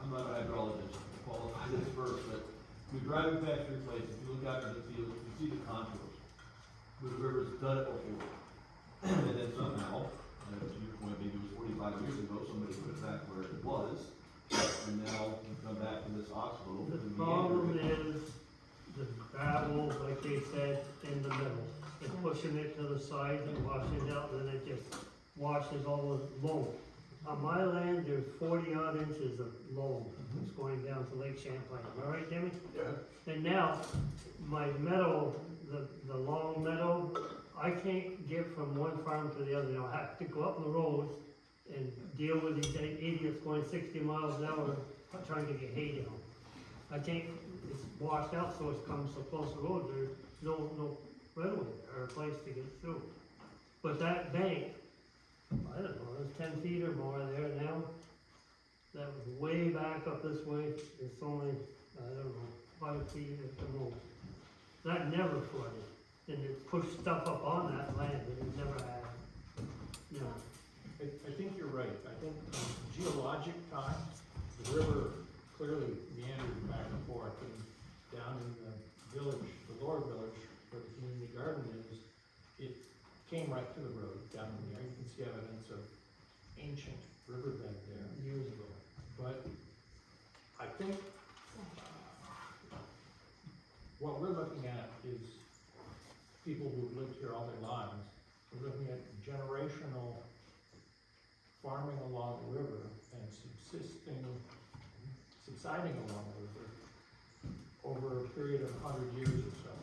I'm not a hydrologist, to qualify this first, but you're driving past your place, if you look out into the field, you see the contours. The river's done it before. And then somehow, to your point, maybe it was 45 years ago, somebody put it back where it was, and now you come back to this oxbow. The and problem meander. is the gravel, like they said, in the middle. It's pushing it to the side and washing it out, and then it just washes all the loam. On my land, there's 40 odd inches of loam that's going down to Lake Champlain. Am I right, Jimmy? Yeah. And now, my meadow, the long meadow, I can't get from one farm to the other. You know, I have to go up the road and deal with these idiots going 60 miles an hour trying to get hay down. I can't, it's washed out, so it comes so close to the road, there's no roadway or a place to get through. But that bank, I don't know, there's 10 feet or more there now. That was way back up this way, it's only, I don't know, 5 feet at the most. That never flooded, and it pushed stuff up on that land that it never had, you know. I think you're right. I think in geologic time, the river clearly meandered back and forth, and down in the village, the lower village, where the community garden is, it came right to the road down in there. You can see evidence of ancient riverbed there years ago. But I think what we're looking at is people who've lived here all their lives. We're looking at generational farming along the river and subsiding along the river over a period of 100 years or so.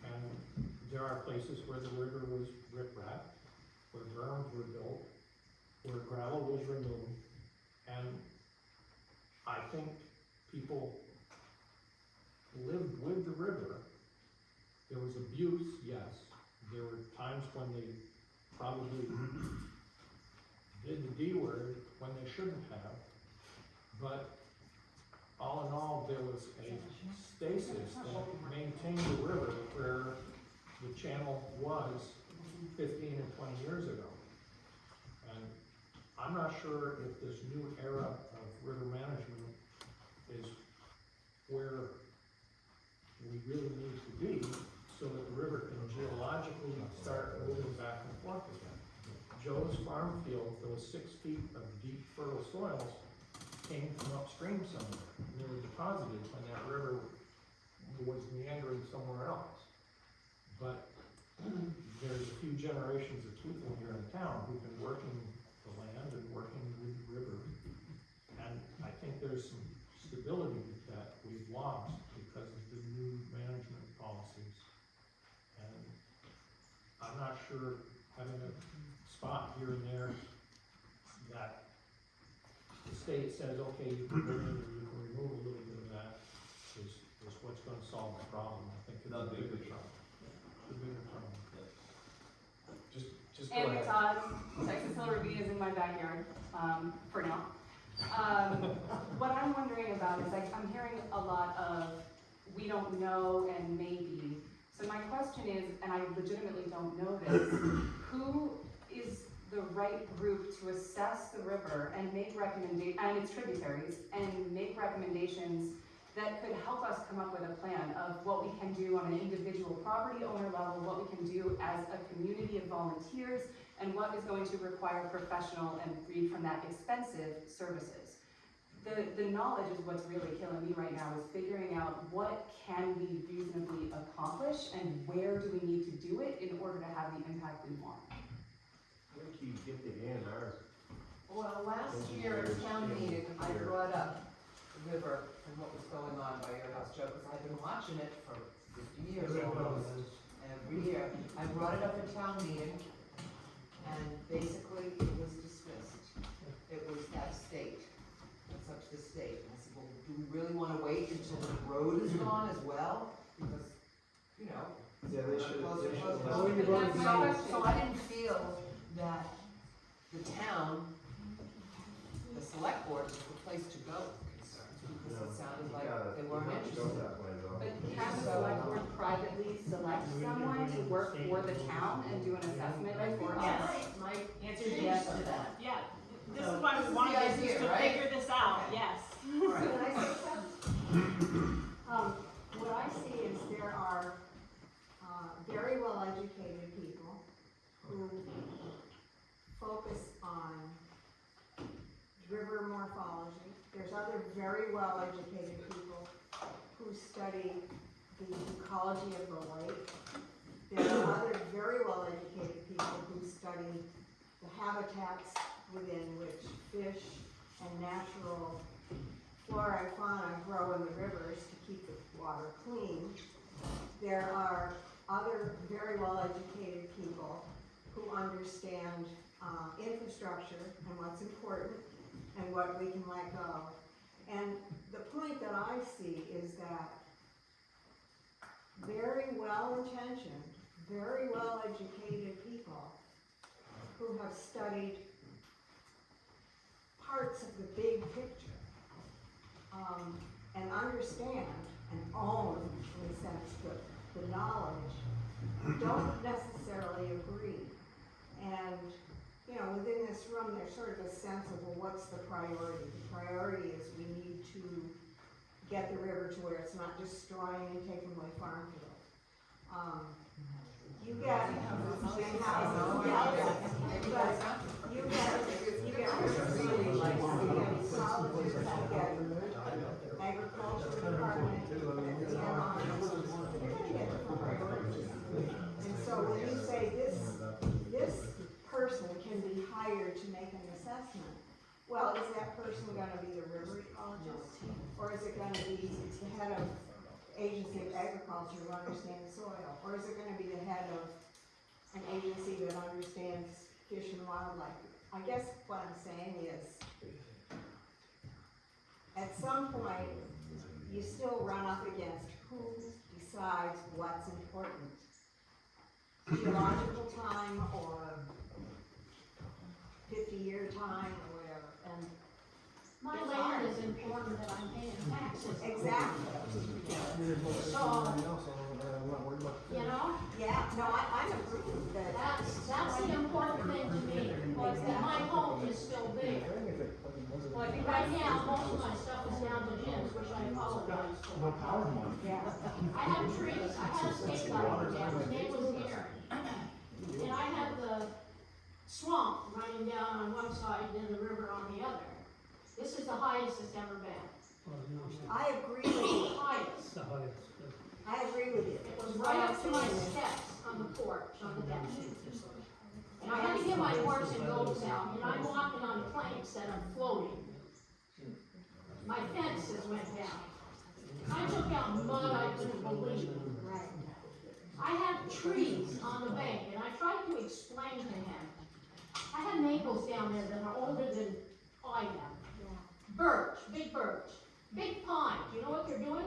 And there are places where the river was riprap, where berms were built, where gravel was removed, and I think people lived with the river. There was abuse, yes. There were times when they probably did the D word when they shouldn't have. But all in all, there was a stasis that maintained the river where the channel was 15 and 20 years ago. And I'm not sure if this new era of river management is where we really need to be so that the river can geologically start moving back and forth again. Joe's farm field, those 6 feet of deep fertile soils came from upstream somewhere. And they were deposited when that river was meandering somewhere else. But there's a few generations of people here in town who've been working the land and working with the river. And I think there's some stability that we've lost because of the new management policies. And I'm not sure having a spot here and there that the state says, okay, you can bring in, you can remove a little bit of that is what's gonna solve the problem. I think it's Not a big bigger picture. problem. The bigger problem. Just go And ahead. Texas Hill Ravine is in my backyard, for now. What I'm wondering about is, like, I'm hearing a lot of, we don't know and maybe. So my question is, and I legitimately don't know this, who is the right group to assess the river and make and its tributaries, and make recommendations that could help us come up with a plan of what we can do on an individual property owner level, what we can do as a community of volunteers, and what is going to require professional and read from that expensive services. The knowledge is what's really killing me right now, is figuring out what can we reasonably accomplish and where do we need to do it in order to have the impact we want. Where do you get the A&R? Well, last year at town meeting, I brought up the river and what was going on by your house, Joe, because I've been watching it for 50 years almost. Every year. I brought it up at town meeting, and basically it was dismissed. It was that state. It's up to the state. And I said, well, do we really want to wait until the road is gone as well? Because, you know. Yeah, they should. So I didn't feel that the town, the select board, was the place to go with concerns, because it sounded like they weren't interested. But can the select board privately select someone to work for the town and do an assessment for us? Yes, my answer is yes to that. Yeah, this is why we This is wanted the this, is idea, to right? figure this out, yes. study the ecology of the lake. There are other very well-educated people who study the habitats within which fish and natural flora and fauna grow in the rivers to keep the water clean. There are other very well-educated people who understand infrastructure and what's important and what we can let go. And the point that I see is that very well-intentioned, very well-educated people who have studied parts of the big picture and understand and own, in a sense, the knowledge, don't necessarily agree. And, you know, within this room, there's sort of a sense of, well, what's the priority? The priority is we need to get the river to where it's not destroying and taking away farm fields. You get, agriculture department, you're gonna get different priorities. And so when you say this person can be hired to make an assessment, well, is that person gonna be the river ecologist? Or is it gonna be the head of agency of agriculture who understands soil? Or is it gonna be the head of an agency that understands fish and wildlife? I guess what I'm saying is, at some point, you still run up against who decides what's important. Geological time or 50-year time or whatever, and my land is important that I'm paying taxes. exactly. So, you know, Yeah, no, I'm agreeing that. that's the important thing to me, because that my home is still there. Well, I think Right now, most of my stuff is down to Jim's, which I apologize for. Yeah. I have trees, I have a state line down, his name was Aaron. And I have the swamp running down on one side and the river on the other. This is the highest it's ever been. I agree with you. Highest. I agree with you. It was right up to my steps on the porch, on the deck. And I had to get my horse and go down, and I'm walking on planks that are floating. My fences went down. I took out mud I couldn't believe. Right. I have trees on the bank, and I tried to explain to him. I have maples down there that are older than I am. Birch, big pine. You know what they're doing?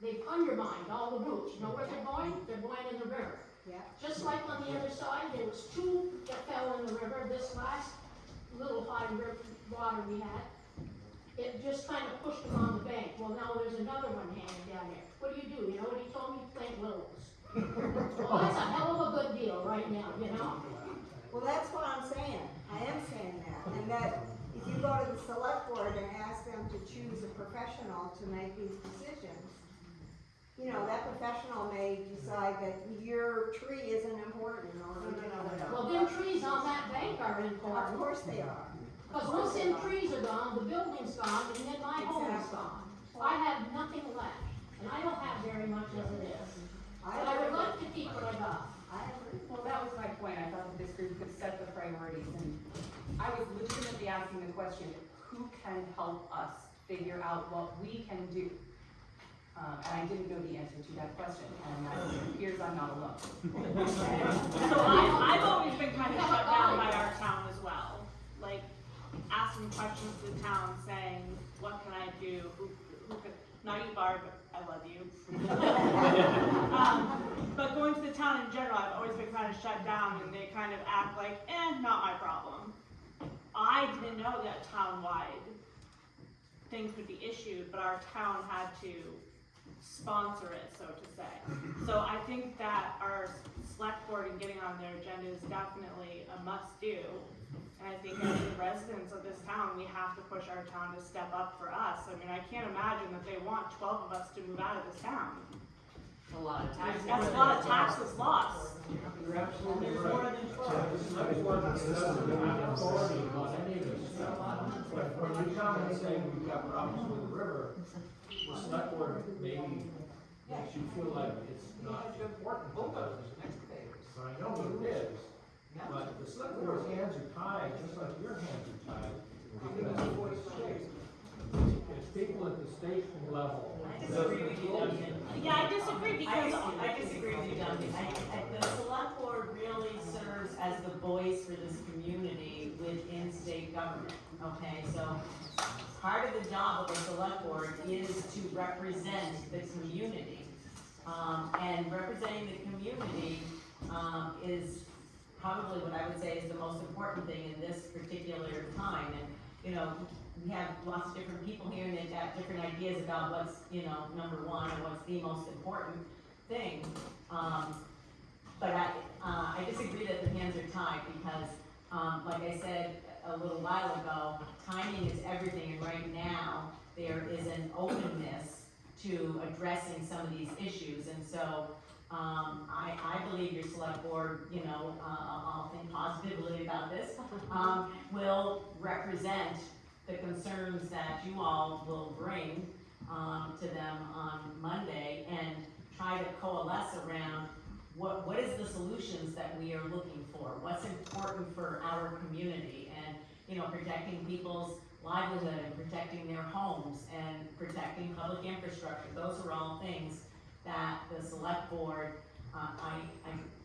They've undermined all the roots. You know where they're going? They're going in the river. Yeah. Just like on the other side, there was two that fell in the river. This last little high river water we had, it just kind of pushed them on the bank. Well, now there's another one hanging down there. What do? You know what he told me? Plant willows. Well, that's a hell of a good deal right now, you know? Well, that's what I'm saying. I am saying that. And that if you go to the select board and ask them to choose a professional to make these decisions, you know, that professional may decide that your tree isn't important or, you know, whatever. Well, them trees on that bank are Of important. course they are. Because once them trees are gone, the building's gone, and then my home is gone. I have nothing left, and I don't have very much as it is. But I would like to keep what I got. I agree. Well, that was my point. I thought that this group could set the priorities, and I was legitimately asking the question, who can help us figure out what we can do? And I didn't know the answer to that question, and it appears I'm not alone. So I've always been kind of shut down by our town as well. Like, asking questions to the town saying, what can I do? Who could, not you, Barb, I love you. But going to the town in general, I've always been kind of shut down and they kind of act like, not my problem. I didn't know that town-wide thing could be issued, but our town had to sponsor it, so to say. So I think that our select board and getting on their agenda is definitely a must-do. And I think as the residents of this town, we have to push our town to step up for us. I mean, I can't imagine that they want 12 of us to move out of this town. A lot of taxes. That's a lot of taxes lost. You're absolutely There's right. more than 12. I just want to discuss the authority on any of this stuff. When you come and say we've got problems with the river, the select board maybe makes you feel like it's not important to them. Bulldozers and excavators. But I know what it is, but the select board's hands are tied, just like your hands are tied. Because it's people at the state level. I disagree with you, Duncan. Yeah, I disagree because. I disagree with you, Duncan. The select board really serves as the voice for this community within state government, okay? So part of the job of the select board is to represent the community. And representing the community, is probably what I would say is the most important thing in this particular time. And, you know, we have lots of different people here and they've got different ideas about what's, you know, number one and what's the most important thing. But I disagree that the hands are tied because, like I said a little while ago, timing is everything, and right now, there is an openness to addressing some of these issues, and so, I believe your select board, you know, I'll think positively about this, will represent the concerns that you all will bring, to them on Monday, and try to coalesce around what is the solutions that we are looking for? What's important for our community? And, you know, protecting people's livelihood and protecting their homes and protecting public infrastructure. Those are all things that the select board, I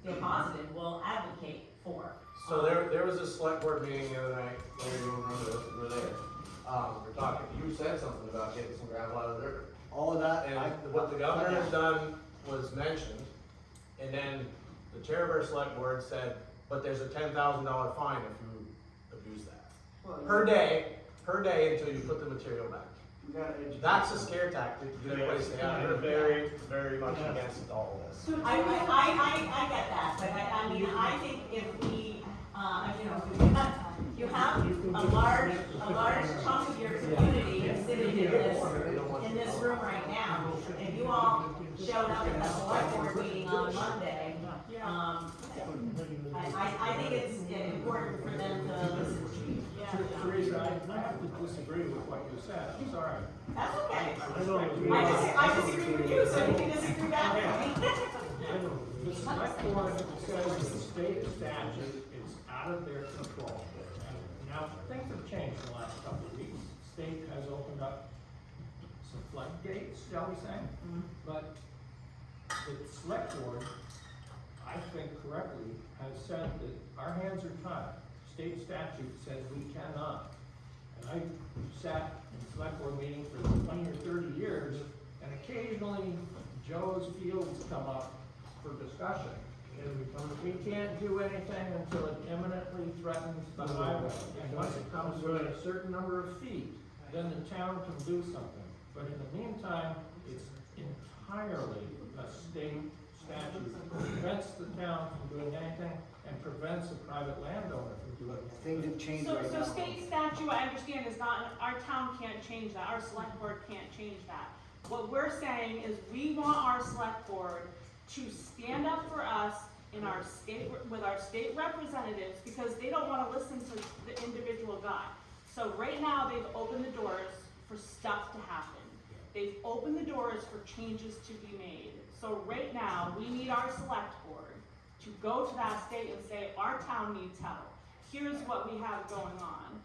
feel positive, will advocate for. So there was a select board meeting the other night, maybe you remember this, you were there. We're talking, you said something about getting some gravel out of the river. All of that, And what the governor has done was mentioned, and then the chair of our select board said, but there's a $10,000 fine if you abuse that. Per day until you put the material back. That's a scare tactic to get everybody to stay out of I'm very, very much against all of this. I get that, but I mean, I think if we, you know, you have a large chunk of your community sitting in this room right now. If you all showed up at the select board meeting on Monday, I think it's important for them to listen to you. Teresa, I have to disagree with what you said, I'm sorry. That's okay. I disagree with you, so you can disagree back with me. The select board says the state statute is out of their control. Now, things have changed in the last couple of weeks. State has opened up some floodgates, shall we say? But the select board, I think correctly, has said that our hands are tied. State statute says we cannot. And I sat in select board meetings for 20 or 30 years, and occasionally Joe's fields come up for discussion. We can't do anything until it imminently threatens the highway. And once it comes within a certain number of feet, then the town can do something. But in the meantime, it's entirely a state statute that prevents the town from doing anything and prevents a private landowner from doing anything. Things have changed right now. So state statute, I understand, is not, our town can't change that, our select board can't change that. What we're saying is we want our select board to stand up for us in our state, with our state representatives, because they don't wanna listen to the individual guy. So right now, they've opened the doors for stuff to happen. They've opened the doors for changes to be made. So right now, we need our select board to go to that state and say, our town needs help. Here's what we have going on.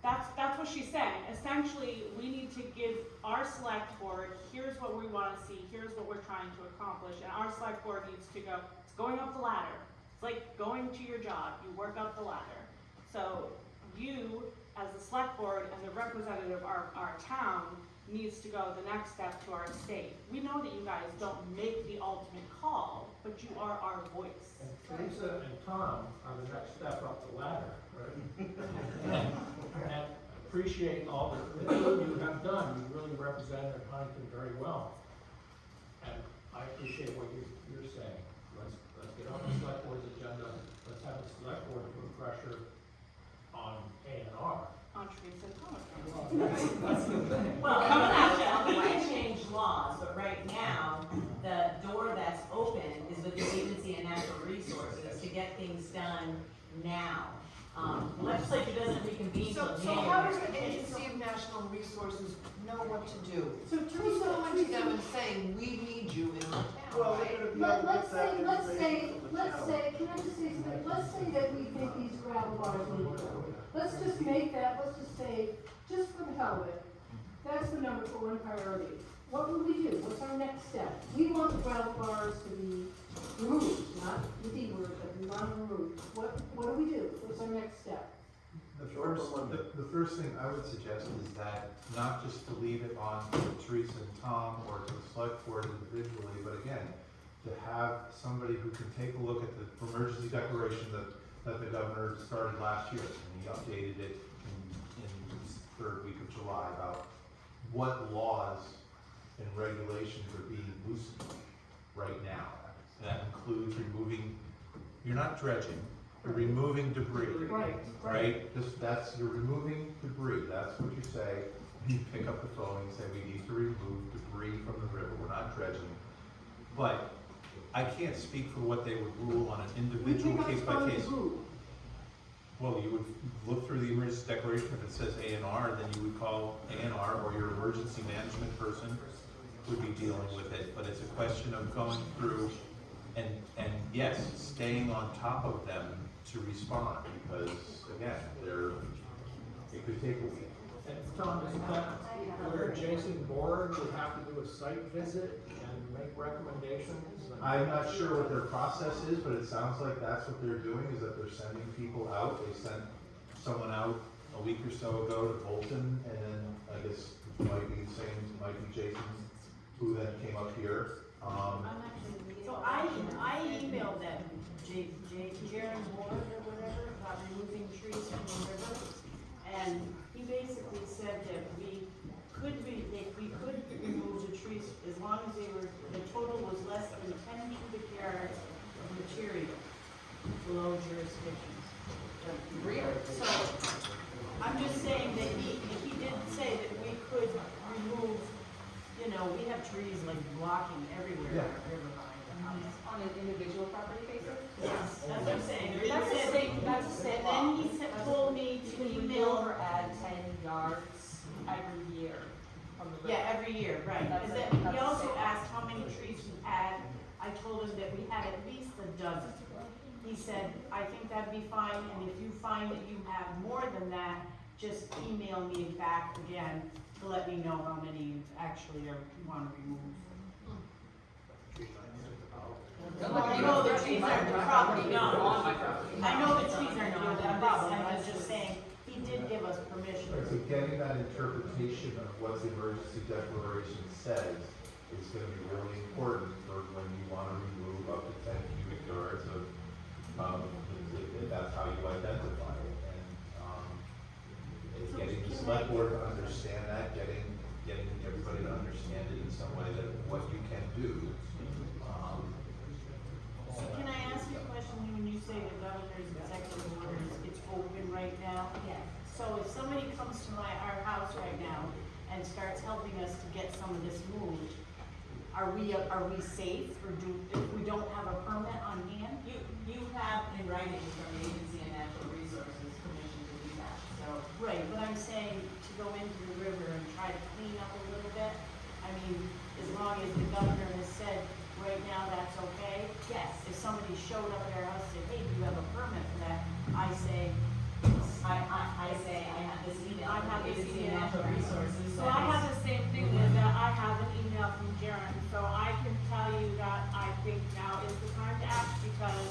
That's what she's saying. Essentially, we need to give our select board, here's what we wanna see, here's what we're trying to accomplish, and our select board needs to go, it's going up the ladder. It's like going to your job, you work up the ladder. So you, as the select board and the representative of our town, needs to go the next step to our state. We know that you guys don't make the ultimate call, but you are our voice. And Teresa and Tom are the next step up the ladder, right? And appreciate all that you have done. You really represented Huntington very well. And I appreciate what you're saying. Let's get on the select board's agenda. Let's have the select board put pressure on A&R. On Teresa and Tom. That's the thing. Well, we can change laws, but right now, the door that's open is with the Agency of Natural Resources to get things done now. The legislature doesn't reconvene So, till so how does January. the Agency of National Resources know what to do? So Who's Teresa, going to them and saying, we need you in our Well, town, they're right? gonna be able to Let's get that say, information from the town. can I just say something? Let's say that we think these gravel bars need to go. Let's just make that, let's just say, just for the hell of it, that's the number one priority. What will we do? What's our next step? We want the gravel bars to be removed, not the D word, but we want them removed. What do we do? What's our next step? The first thing I would suggest is that not just to leave it on to Teresa and Tom or to the select board individually, but again, to have somebody who can take a look at the emergency declaration that the governor started last year, and he updated it in the third week of July about what laws and regulations are being loosened right now. That includes removing, you're not dredging, you're removing debris. Right? You're removing debris, that's what you say. You pick up the phone and say, we need to remove debris from the river, we're not dredging. But I can't speak for what they would rule on an individual case by case. Well, you would look through the emergency declaration, if it says A&R, then you would call A&R, or your emergency management person would be dealing with it. But it's a question of going through and yes, staying on top of them to respond, because again, it could take a week. And Tom, isn't that where Jason Board would have to do a site visit and make recommendations? I'm not sure what their process is, but it sounds like that's what they're doing, is that they're sending people out. They sent someone out a week or so ago to Bolton, and then I guess it might be the same, it might be Jason, who then came up here. So I emailed them, Jaron Ward or whatever, about removing trees from the river. And he basically said that we could remove the trees as long as the total was less than 10 cubic yards of material below jurisdictions. So, I'm just saying that he did say that we could remove, we have trees like blocking everywhere in our river behind the house. On an individual property basis? Yes, that's what I'm saying. That's a state law. And then he told me to email. Or add 10 yards every year from the river. Yeah, every year, right. That's And a- then that's he a also state law. asked how many trees we had. I told him that we had at least a dozen. He said, I think that'd be fine, and if you find that you have more than that, just email me back again to let me know how many you actually want to remove. I know the trees aren't the problem, no. I know the trees aren't the problem, I was just saying, he did give us permission. So getting that interpretation of what the emergency declaration says is gonna be really important for when you wanna remove up to 10 cubic yards of, if that's how you identify it. And getting the select board to understand that, getting everybody to understand it in some way that what you can do. So can I ask you a question, when you say the governor's executive orders, it's open right now? Yes. So if somebody comes to our house right now and starts helping us to get some of this moved, are we safe, or if we don't have a permit on hand? You have in writing from the Agency of Natural Resources permission to do that, so. Right, but I'm saying to go into the river and try to clean up a little bit, I mean, as long as the governor has said, right now, that's okay? Yes. If somebody showed up at our house and said, hey, do you have a permit for that? I say, I say, I have this email I from have the this Agency of email. Natural Resources. So I have the same thing, Linda, I have an email from Jaren, so I can tell you that I think now is the time to act, because,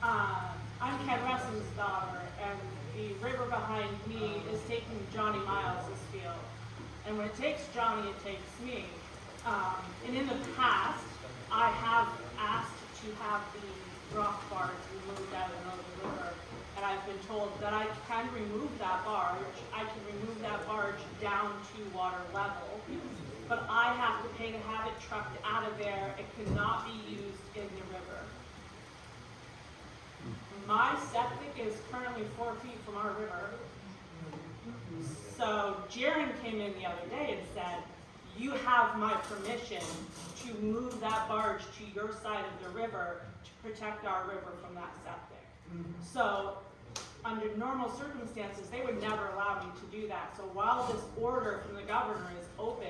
I'm Ken Russell's daughter, and the river behind me is taking Johnny Miles' field. And when it takes Johnny, it takes me. And in the past, I have asked to have the rock barge removed out of the river, and I've been told that I can remove that barge, down to water level, but I have to pay to have it trucked out of there. It cannot be used in the river. My septic is currently 4 feet from our river. So Jaren came in the other day and said, you have my permission to move that barge to your side of the river to protect our river from that septic. So, under normal circumstances, they would never allow me to do that. So while this order from the governor is open,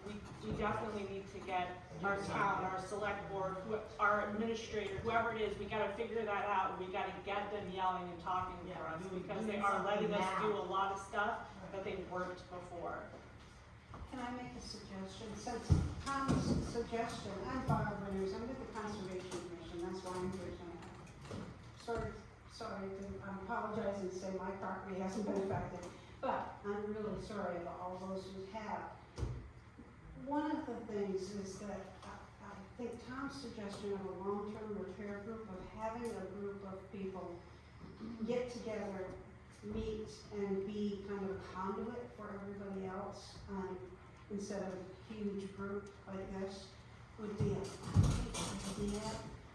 we definitely need to get our town, our select board, our administrator, whoever it is, we gotta figure that out. We gotta get them yelling and talking for us, because they are letting us do a lot of stuff that they weren't before. Can I make a suggestion? Since Tom's suggestion, I'm Barbara News, I'm with the Conservation Commission, that's why I'm here tonight. Sorry to apologize and say my property hasn't been affected, but I'm really sorry about all those who have. One of the things is that I think Tom's suggestion of a long-term repair group, of having a group of people get together, meet, and be kind of a conduit for everybody else, instead of a huge group like this, would be a great idea.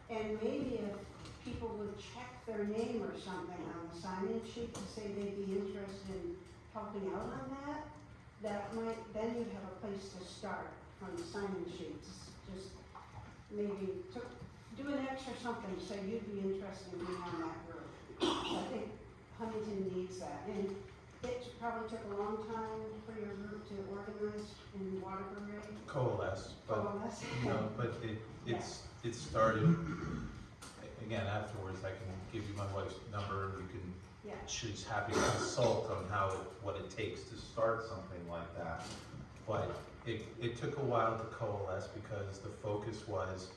And maybe if people would check their name or something on the sign-in sheet to say they'd be interested in helping out on that, that might, then you'd have a place to start from the sign-in sheets. Just maybe do an X or something, say you'd be interested in being on that group. I think Huntington needs that. And it probably took a long time for your group to organize in Waterbury. Coalesce, but, Coalesce. you know, but it started, again, afterwards, I can give you my wife's number, and you can, Yeah. she's happy to consult on what it takes to start something like that. But it took a while to coalesce, because the focus was,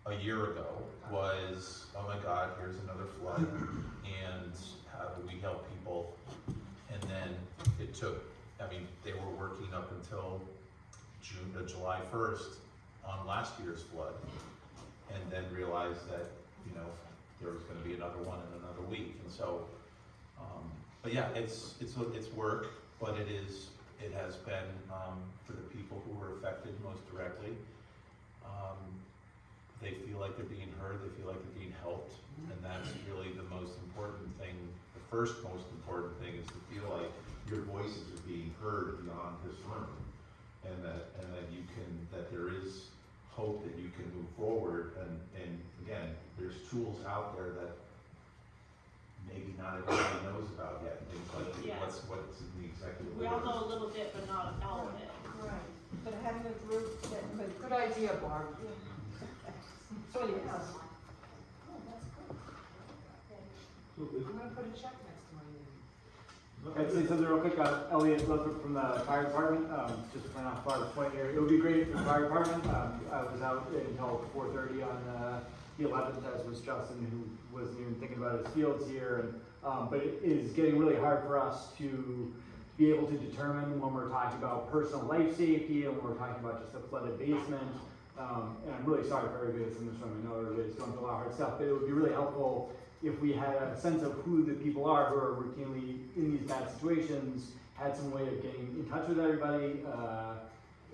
a year ago, was, oh my God, here's another flood, and how do we help people? And then it took, they were working up until July 1st on last year's flood, and then realized that, there was gonna be another one in another week, and so, but yeah, it's work, but it has been, for the people who were affected most directly, they feel like they're being heard, they feel like they're being helped, and that's really the most important thing. The first most important thing is to feel like your voices are being heard beyond this room, and that there is hope that you can move forward, and again, there's tools out there that maybe not everybody knows about yet, things like what's in the executive We all orders. know a little bit, but not all of it. Right, but having a group that could. Good idea, Barb. So anyways. I'm gonna put a check next to my name. I'd say something real quick. Elliot Luther from the fire department. Just to bring off Barb's point here, it would be great if the fire department. I was out until 4:30 on the 11th, as was Justin, who wasn't even thinking about his fields here. But it is getting really hard for us to be able to determine when we're talking about personal life safety and when we're talking about just a flooded basement. And I'm really sorry for everybody that's in this room. I know everybody's going through a lot of hard stuff, but it would be really helpful if we had a sense of who the people are who are routinely in these bad situations, had some way of getting in touch with everybody,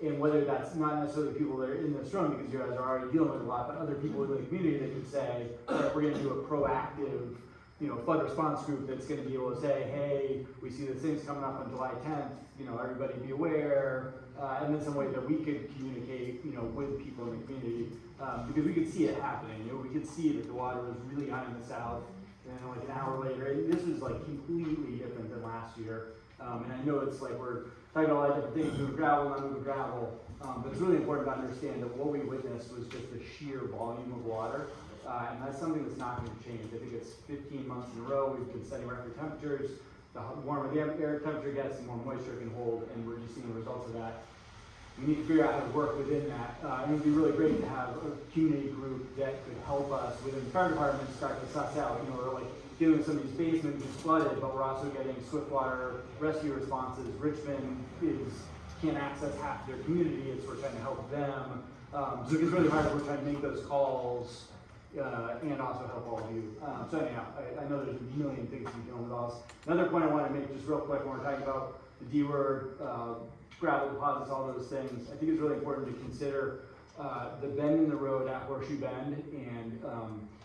and whether that's not necessarily the people that are in this room, because you guys are already dealing with a lot, but other people in the community that could say, all right, we're gonna do a proactive, flood response group that's gonna be able to say, hey, we see this thing's coming up on July 10th, everybody be aware, and then some way that we could communicate, with people in the community, because we could see it happening. We could see that the water was really high in the south, and then like an hour later, and this was like completely different than last year. And I know it's like we're talking about a lot of different things, move gravel, not move gravel, but it's really important to understand that what we witnessed was just the sheer volume of water, and that's something that's not going to change. I think it's 15 months in a row we've been setting record temperatures. The warmer the air temperature gets, the more moisture it can hold, and we're just seeing the results of that. We need to figure out how to work within that. And it would be really great to have a community group that could help us within the fire department start to suss out. We're like dealing with some of these basements just flooded, but we're also getting swiftwater rescue responses. Richmond can't access half their community, so we're trying to help them. So it gets really hard if we're trying to make those calls and also help all of you. So anyhow, I know there's a million things to deal with us. Another point I want to make just real quick when we're talking about the D word, gravel deposits, all those things, I think it's really important to consider the bend in the road at Horseshoe Bend. And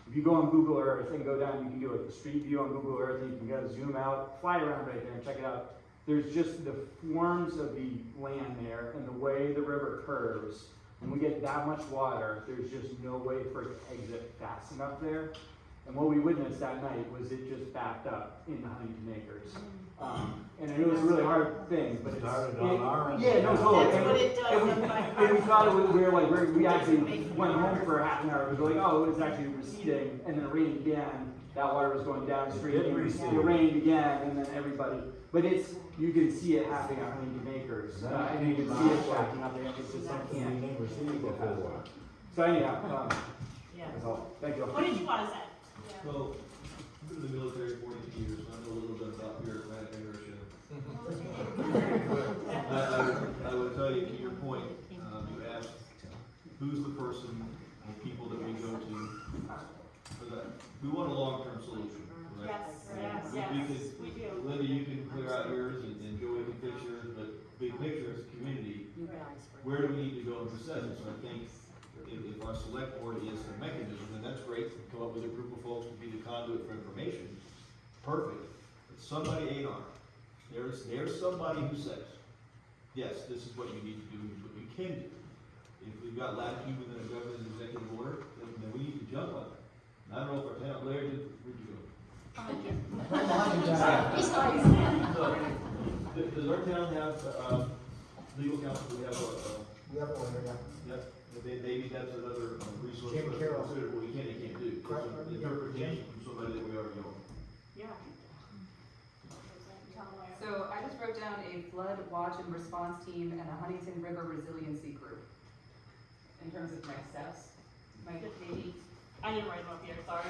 if you go on Google Earth and go down, you can do like the street view on Google Earth, and you can go zoom out, fly around right there and check it out. There's just the forms of the land there and the way the river curves. When we get that much water, there's just no way for it to exit fast enough there. And what we witnessed that night was it just backed up into Huntington Acres. And I know it's a really hard thing, but it's. Started on our end. Yeah, no, totally. That's what it does. And we thought it was, we actually went home for a half an hour, we were like, oh, it's actually receding, and then it rained again, that water was going downstream. It did recede. It rained again, and then everybody, but you can see it happening at Huntington Acres, and you can see it backing up, and it's just something We we never seen before. So anyhow, Yeah. that's all, thank you. What did you wanna say? Well, I've been in the military 42 years, so I know a little bit about bureaucratic inertia. I would tell you, to your point, you asked, who's the person or people that we go to for that? We want a long-term solution, correct? Yes, We yes, could- we do. Linda, you can clear out yours and Joey can fix yours, but big picture as a community, where do we need to go in process it? So I think if our select board is the mechanism, then that's great, come up with a group of folks to be the conduit for information, perfect. But somebody ain't on it. There's somebody who says, yes, this is what you need to do, this is what you can do. If we've got latitude within a governor's executive order, then we need to jump on it. And I don't know if our town, Larry, where'd you go? He's nice. So, does our town have, legal counsel, we have We have one right now. yep, maybe that's another resource Jim for us to Carroll. consider what we can and can't do. Correct. Some interpretation from somebody that we already own. Yeah. So I just wrote down a flood watch and response team and a Huntington River resiliency group. In terms of next steps, maybe. I didn't write them up here, sorry.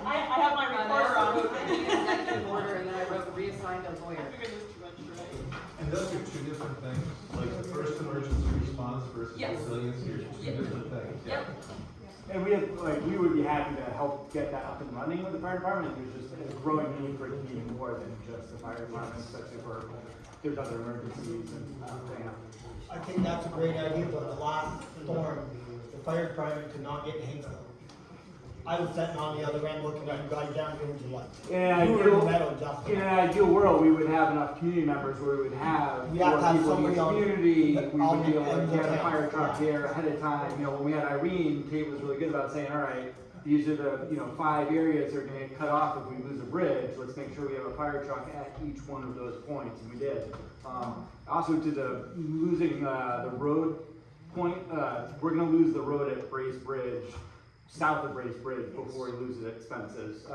I have my recorder I on. wrote the executive order, and then I wrote reassigned a lawyer. I figured it was too much to write. And those are two different things, like the first emergency response versus Yes. resiliency are two Yep. different things. Yep. And we would be happy to help get that up and running with the fire department. There's just a growing need for it to be more than just the fire department, especially for, there's other emergencies and, things. I think that's a great idea, but the last storm, the fire department could not get in Haynesville. I was sitting on the other end looking at you guys down here in July. You were in the meadow, Justin. In an ideal world, we would have enough community members where we would have We have to more have people in the somebody on- community, we on would be the able end to of get a town. fire truck Yeah. there ahead of time. You know, when we had Irene, Kate was really good about saying, all right, these are the, 5 areas that are gonna get cut off if we lose a bridge. Let's make sure we have a fire truck at each one of those points, and we did. Also to the losing, the road point, we're gonna lose the road at Brace Bridge, south of Brace Bridge, before we lose its expenses.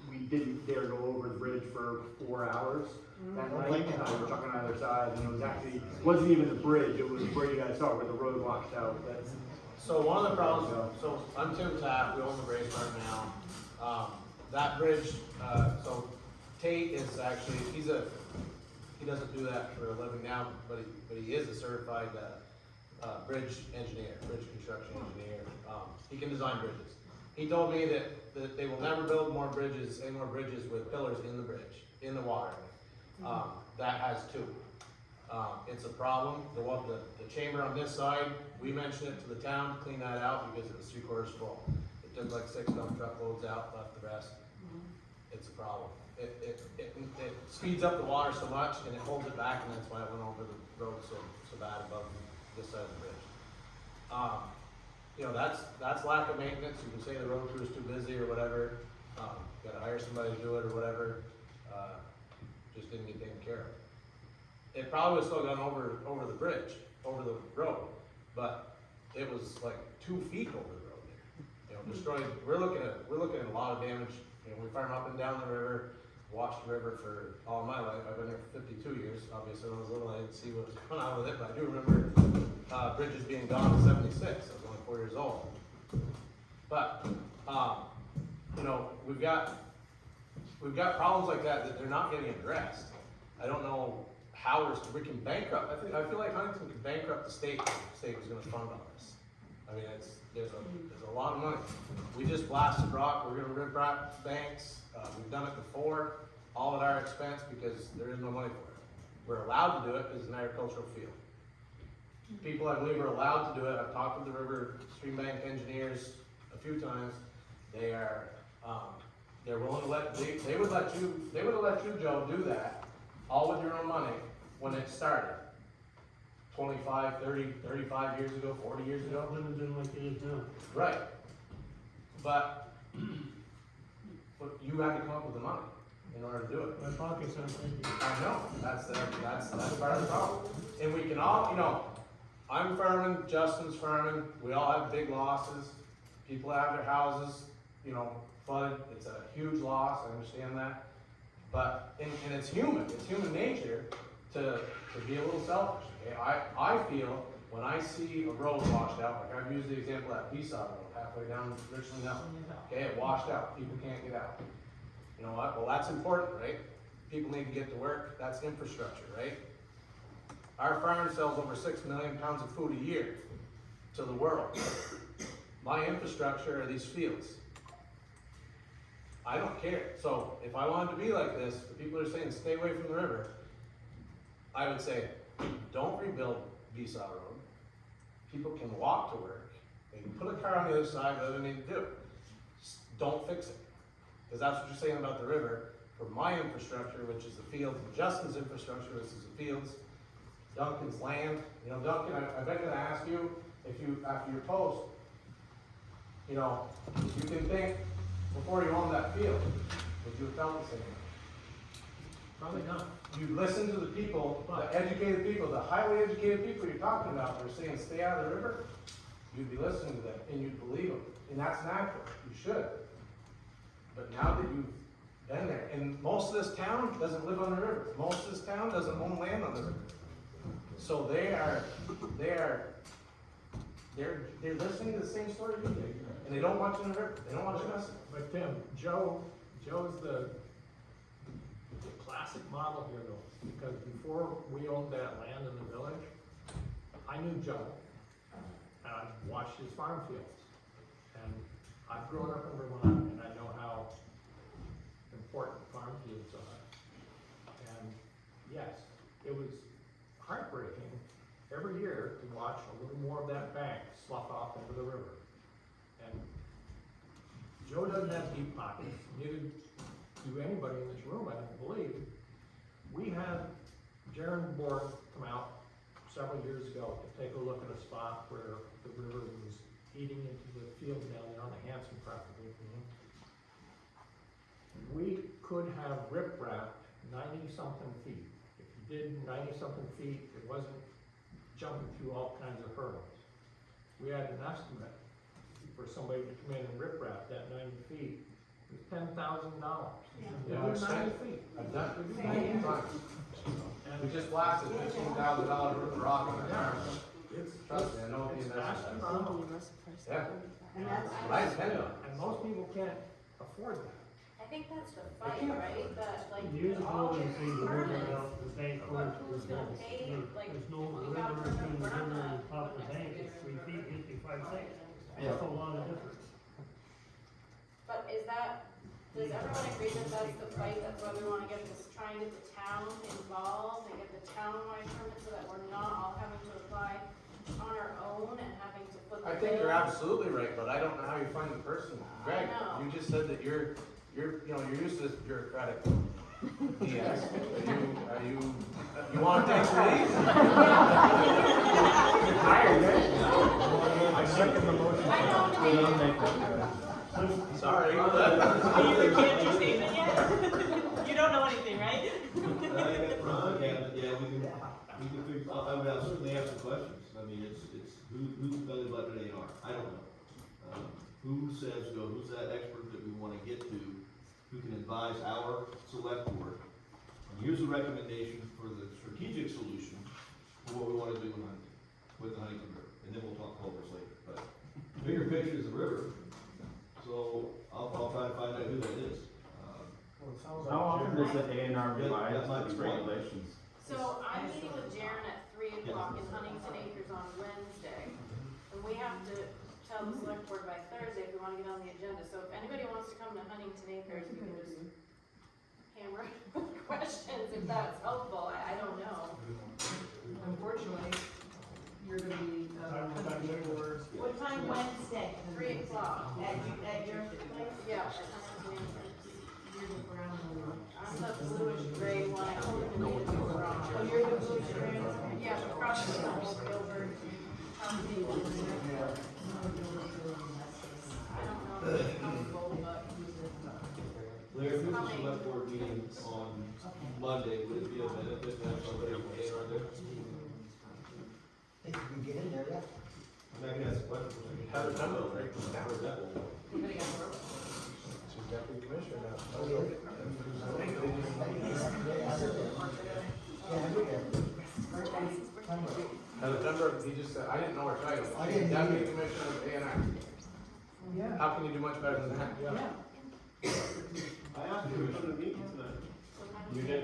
We didn't dare go over the bridge for 4 hours that night, we were trucking on either side, and it was actually, wasn't even the bridge, it was where you guys saw, where the road washed out, but. So one of the problems, so I'm Tim Tapp, we own the bridge right now. That bridge, so Tate is actually, he doesn't do that for a living now, but he is a certified, bridge engineer, bridge construction engineer. He can design bridges. He told me that they will never build any more bridges with pillars in the bridge, in the water. That has 2. It's a problem. The chamber on this side, we mentioned it to the town to clean that out because it was 3/4 full. It took like 6 dump truck loads out, left the rest. It's a problem. It speeds up the water so much and it holds it back, and that's why it went over the road so bad above this side of the bridge. That's lack of maintenance. You can say the road crew is too busy or whatever. Gotta hire somebody to do it or whatever. Just didn't get taken care of. It probably was still gone over the bridge, over the road, but it was like 2 feet over the road there. Destroyed. We're looking at a lot of damage. We farm up and down the river, watched the river for all my life. I've been there for 52 years. Obviously, when I was little, I didn't see what was going on with it, but I do remember bridges being gone in '76. I was only 4 years old. But we've got problems like that they're not getting addressed. I don't know how we can bankrupt. I feel like Huntington could bankrupt the state if the state was going to fund all this. I mean, there's a lot of money. We just blasted rock. We're going to rip rock banks. We've done it before, all at our expense because there is no money for it. We're allowed to do it because it's an agricultural field. People, I believe, are allowed to do it. I've talked with the river stream bank engineers a few times. They are, they're willing to they would have let you, Joe, do that, all with your own money, when it started. 25, 30, 35 years ago, 40 years ago. Wouldn't have been like it is now. Right. But But you had to come up with the money in order to do it. My pocket's empty. I know, that's part of the problem. And we can all, you know, I'm farming, Justin's farming, we all have big losses. People have their houses, you know, flooded, it's a huge loss, I understand that. But, and it's human nature to be a little selfish, okay? I feel when I see a road washed out, like I've used the example of that Peasaw Road, halfway down Richland Hill, okay, it washed out, people can't get out. You know what, well, that's important, right? People need to get to work, that's infrastructure, right? Our farm sells over 6 million pounds of food a year to the world. My infrastructure are these fields. I don't care. So if I wanted to be like this, the people are saying stay away from the river, I would say, don't rebuild Besaw Road. People can walk to work. They can put a car on the other side, whatever they need to do. Just don't fix it. Because that's what you're saying about the river. For my infrastructure, which is the fields, and Justin's infrastructure, which is the fields, Duncan's land. You know, Duncan, I've been gonna ask you, if you, after your post, you know, you can think, before you owned that field, would you have felt the same? Probably not. You listen to the people, the educated people, the highly educated people you're talking about, they're saying stay out of the river. You'd be listening to them and you'd believe them. And that's natural, you should. But now that you've been there, and most of this town doesn't live on the river. Most of this town doesn't own land on the river. So they're listening to the same story you do. And they don't want you in the river, they don't want you messing. But Tim, Joe's the classic model here though, because before we owned that land in the village, I knew Joe, and I watched his farm fields. And I've grown up in Vermont, and I know how important farm fields are. And yes, it was heartbreaking every year to watch a little more of that bank slough off into the river. And Joe doesn't have deep pockets, neither do anybody in this room, I don't believe. We had Jaron Borg come out several years ago to take a look at a spot where the river was eating into the field down there on the Hanson property. We could have rip-rapped 90-something feet. If you did 90-something feet, it wasn't jumping through all kinds of hurdles. We had an estimate for somebody to come in and rip-rap that 90 feet. It was $10,000. Yeah, It was 90 feet. I've done it. And we just blasted $15,000 worth of rock in the car. Trust me, I know what the investment is. Yeah. And that's, I depend on it. And most people can't afford that. I think that's the fight, right? That like Years ago, all they your say the river permits, out the bank but was who's gonna pay, like, there's no you river got a permit, between the we're not river and the the top of the bank, it's 3 feet, 55 cents. That's a lot of difference. But is that, does everyone agree that that's the fight, that's why we wanna get this, try and get the town involved and get the town-wide permit so that we're not all having to apply on our own and having to put the I think you're bill- absolutely right, but I don't know how you find the person. Greg, know. you just said that you're used to this bureaucratic BS. You want to take the lead? I second the motion. I know. Sorry. You recant your statement yet? You don't know anything, right? Yeah, we can figure, I would certainly have some questions. I mean, it's who's gonna let an A&R? I don't know. Who says, who's that expert that we wanna get to, who can advise our select board? And here's a recommendation for the strategic solution for what we wanna do with the Huntington River. And then we'll talk culverts later, but bigger picture is the river. So I'll try to find out who that is. How often does the A&R revise that might its be one. regulations? So I'm meeting with Jaron at 3 o'clock in Huntington Acres on Wednesday. And we have to tell the select board by Thursday if we wanna get on the agenda. So if anybody wants to come to Huntington Acres, we can just hammer with questions if that's helpful. I don't know. Unfortunately, you're gonna be, what time Wednesday? 3 o'clock. At your place? Yeah, at Huntington Acres. you're the brown one. I'm the bluish gray one. I told him to make it wrong. Oh, you're the bluish gray one? Yeah, across the whole Gilbert. I don't know if it's helpful, but Mayor, there's a select board meeting on Monday, would it be a benefit to have somebody from AR there? Think you can get in there yet? I mean, that's what. Have a demo, right? Or that will. She's deputy commissioner now. Oh, yeah. Have a number, he just said, I didn't know her title. I didn't either. Deputy commissioner of ANX. Yeah. How can you do much better than that? Yeah. I asked you to come to the meeting tonight. You did.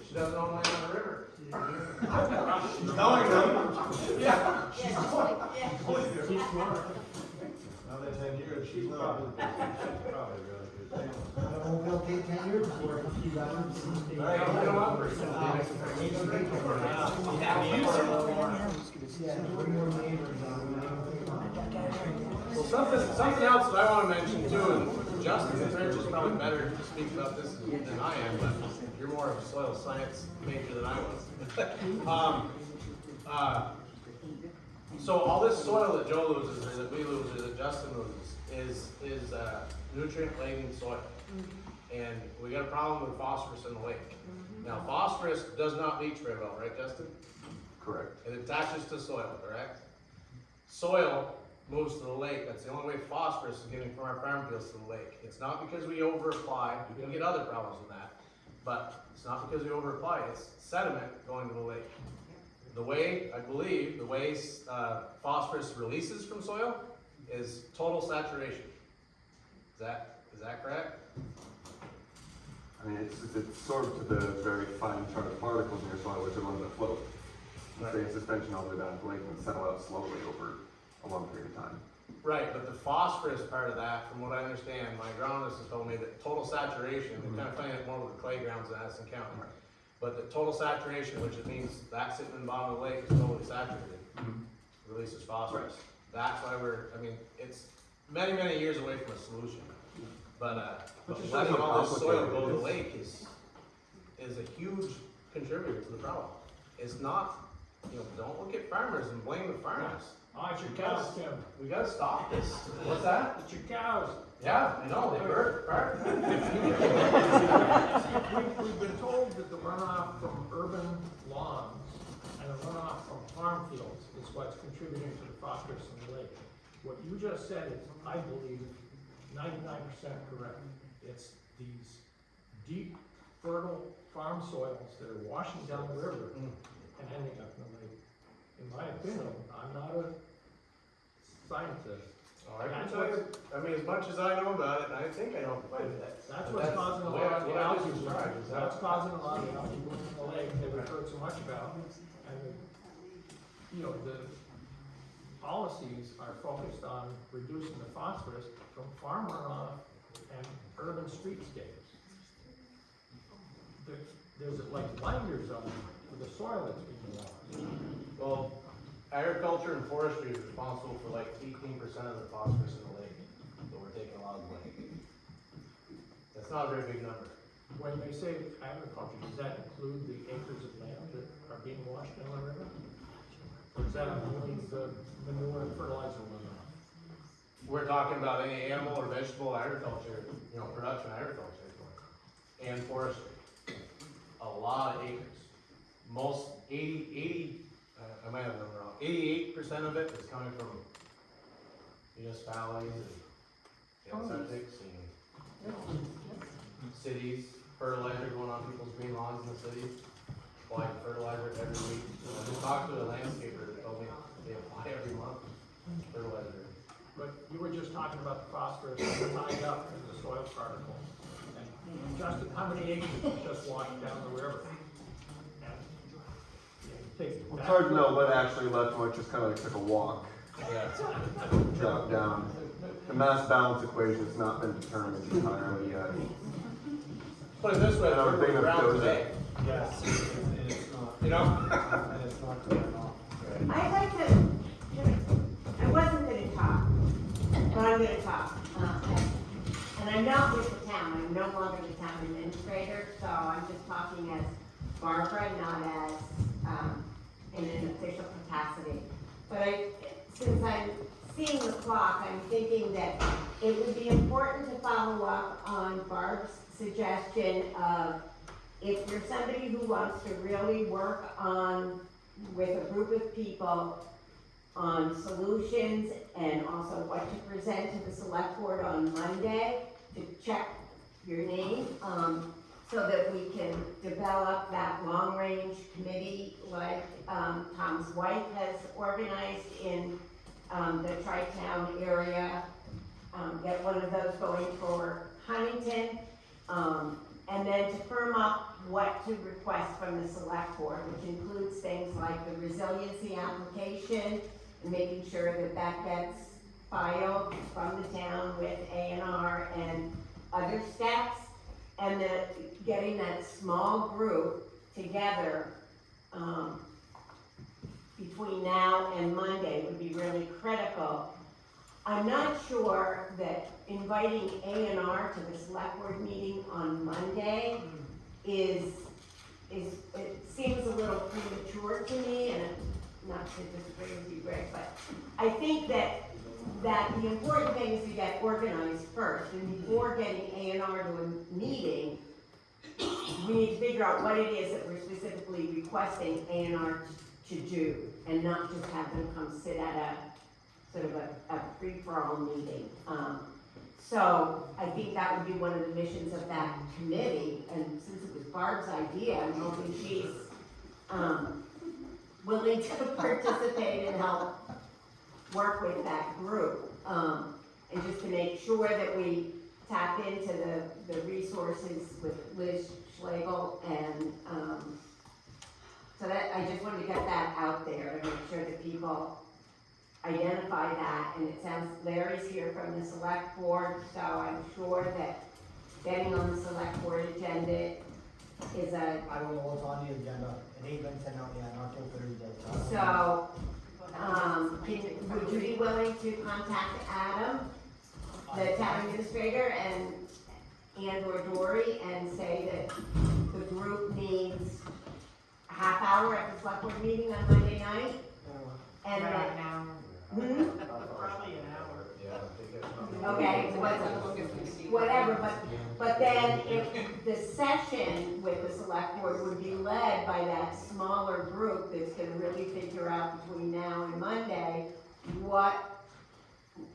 She doesn't own land on the river. She's going though. Yeah. She's going. She's smart. Another 10 years, she's probably really good. I don't know if it'll take 10 years before you got her. All right, I'll get him up. Well, something else that I wanna mention too, and Justin, since Rich is probably better to speak about this than I am, but you're more of a soil science major than I was. So all this soil that Joe loses, or that we lose, or that Justin loses, is nutrient-laden soil. And we got a problem with phosphorus in the lake. Now, phosphorus does not leach very well, right, Justin? Correct. It attaches to soil, correct? Soil moves to the lake. That's the only way phosphorus is getting from our farm fields to the lake. It's not because we over-apply. We can get other problems with that. But it's not because we over-apply. It's sediment going to the lake. The way, I believe, the way phosphorus releases from soil is total saturation. Is that correct? I mean, it's sort of to the very fine charged particles in your soil, which are ones that float. Right. Stay in suspension all the way down to the lake and settle out slowly over a long period of time. Right, but the phosphorus part of that, from what I understand, my agronomist has told me that total saturation, they're kind of playing it more with the clay grounds in Addison County. But the total saturation, which it means that sitting in the bottom of the lake is totally saturated, releases phosphorus. That's why it's many, many years away from a solution. But letting all this soil go to the lake is a huge contributor to the problem. It's not, don't look at farmers and blame the farmers. Oh, it's your cows, Tim. We gotta stop this. What's that? It's your cows. Yeah, I know, they hurt. We've been told that the runoff from urban lawns and the runoff from farm fields is what's contributing to the phosphorus in the lake. What you just said is, I believe, 99% correct. It's these deep, fertile farm soils that are washing down the river and ending up in the lake. In my opinion, I'm not a scientist. I can tell you, as much as I know about it, I think I know quite a bit. That's what's causing a lot of the algae bloom. That's causing a lot of the algae bloom in the lake that we've heard so much about. And, the policies are focused on reducing the phosphorus from farm runoff and urban streetscapes. There's like blinders on for the soil that's being lost. Well, agriculture and forestry is responsible for like 18% of the phosphorus in the lake, but we're taking a lot of the lake. That's not a very big number. When they say agriculture, does that include the acres of land that are being washed down the river? Or is that including the manure and fertilizer runoff? We're talking about any animal or vegetable agriculture, production agriculture, and forestry. A lot of acres. Most 80, I might have the number wrong, 88% of it is coming from municipalities and septics and cities, fertilizer going on people's green lawns in the city, applying fertilizer every week. I just talked to a landscaper that told me they apply every month, fertilizer. But you were just talking about the phosphorus tied up in the soil particles. And Justin, how many acres just washed down the river? It's hard to know what actually left and what just kind of like took a walk. Drop down. The mass balance equation has not been determined entirely yet. Put it this way, I don't think we're that around goes today. Yes, and it's not. And it's not clear enough. I'd like to, I wasn't gonna talk, but I'm gonna talk. And I'm not with the town, I'm no longer the town administrator, so I'm just talking as Barbara, not as, in an official capacity. But since I'm seeing the clock, I'm thinking that it would be important to follow up on Barb's suggestion of, if you're somebody who wants to really work on, with a group of people, on solutions and also what to present to the select board on Monday, to check your name, so that we can develop that long-range committee like, Tom's wife has organized in, the Tri-Town area. Get one of those going for Huntington, and then to firm up what to request from the select board, which includes things like the resiliency application, and making sure that that gets filed from the town with A&R and other steps, and that getting that small group together, between now and Monday would be really critical. I'm not sure that inviting A&R to the select board meeting on Monday it seems a little premature to me, and not to disagree with you, Greg, but I think that the important thing is to get organized first, and before getting A&R to a meeting, we need to figure out what it is that we're specifically requesting A&R to do, and not just have them come sit at a sort of a free-for-all meeting. So I think that would be one of the missions of that committee, and since it was Barb's idea, I'm hoping she's willing to participate and help work with that group. And just to make sure that we tap into the resources with Liz Schlegel, and so that, I just wanted to get that out there to make sure that people identify that. And it sounds Larry's here from the select board, so I'm sure that getting on the select board agenda is a, I don't know what's on the agenda, it ain't been sent out yet, not till Thursday. so, would you be willing to contact Adam, the town administrator, and or Dory, and say that the group needs a half hour at the select board meeting on Monday night? And that, Probably an hour. okay, whatever, but then if the session with the select board would be led by that smaller group that's gonna really figure out between now and Monday, what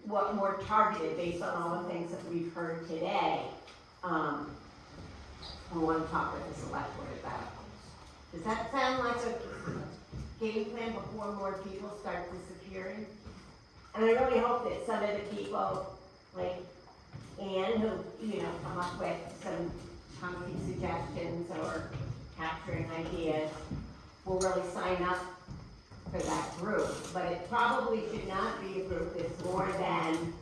more targeted, based on all the things that we've heard today, we wanna talk with the select board about. Does that sound like a game plan before more people start disappearing? And I really hope that some of the people, like Ann, who, come up with some concrete suggestions or capturing ideas, will really sign up for that group. But it probably should not be a group that's more than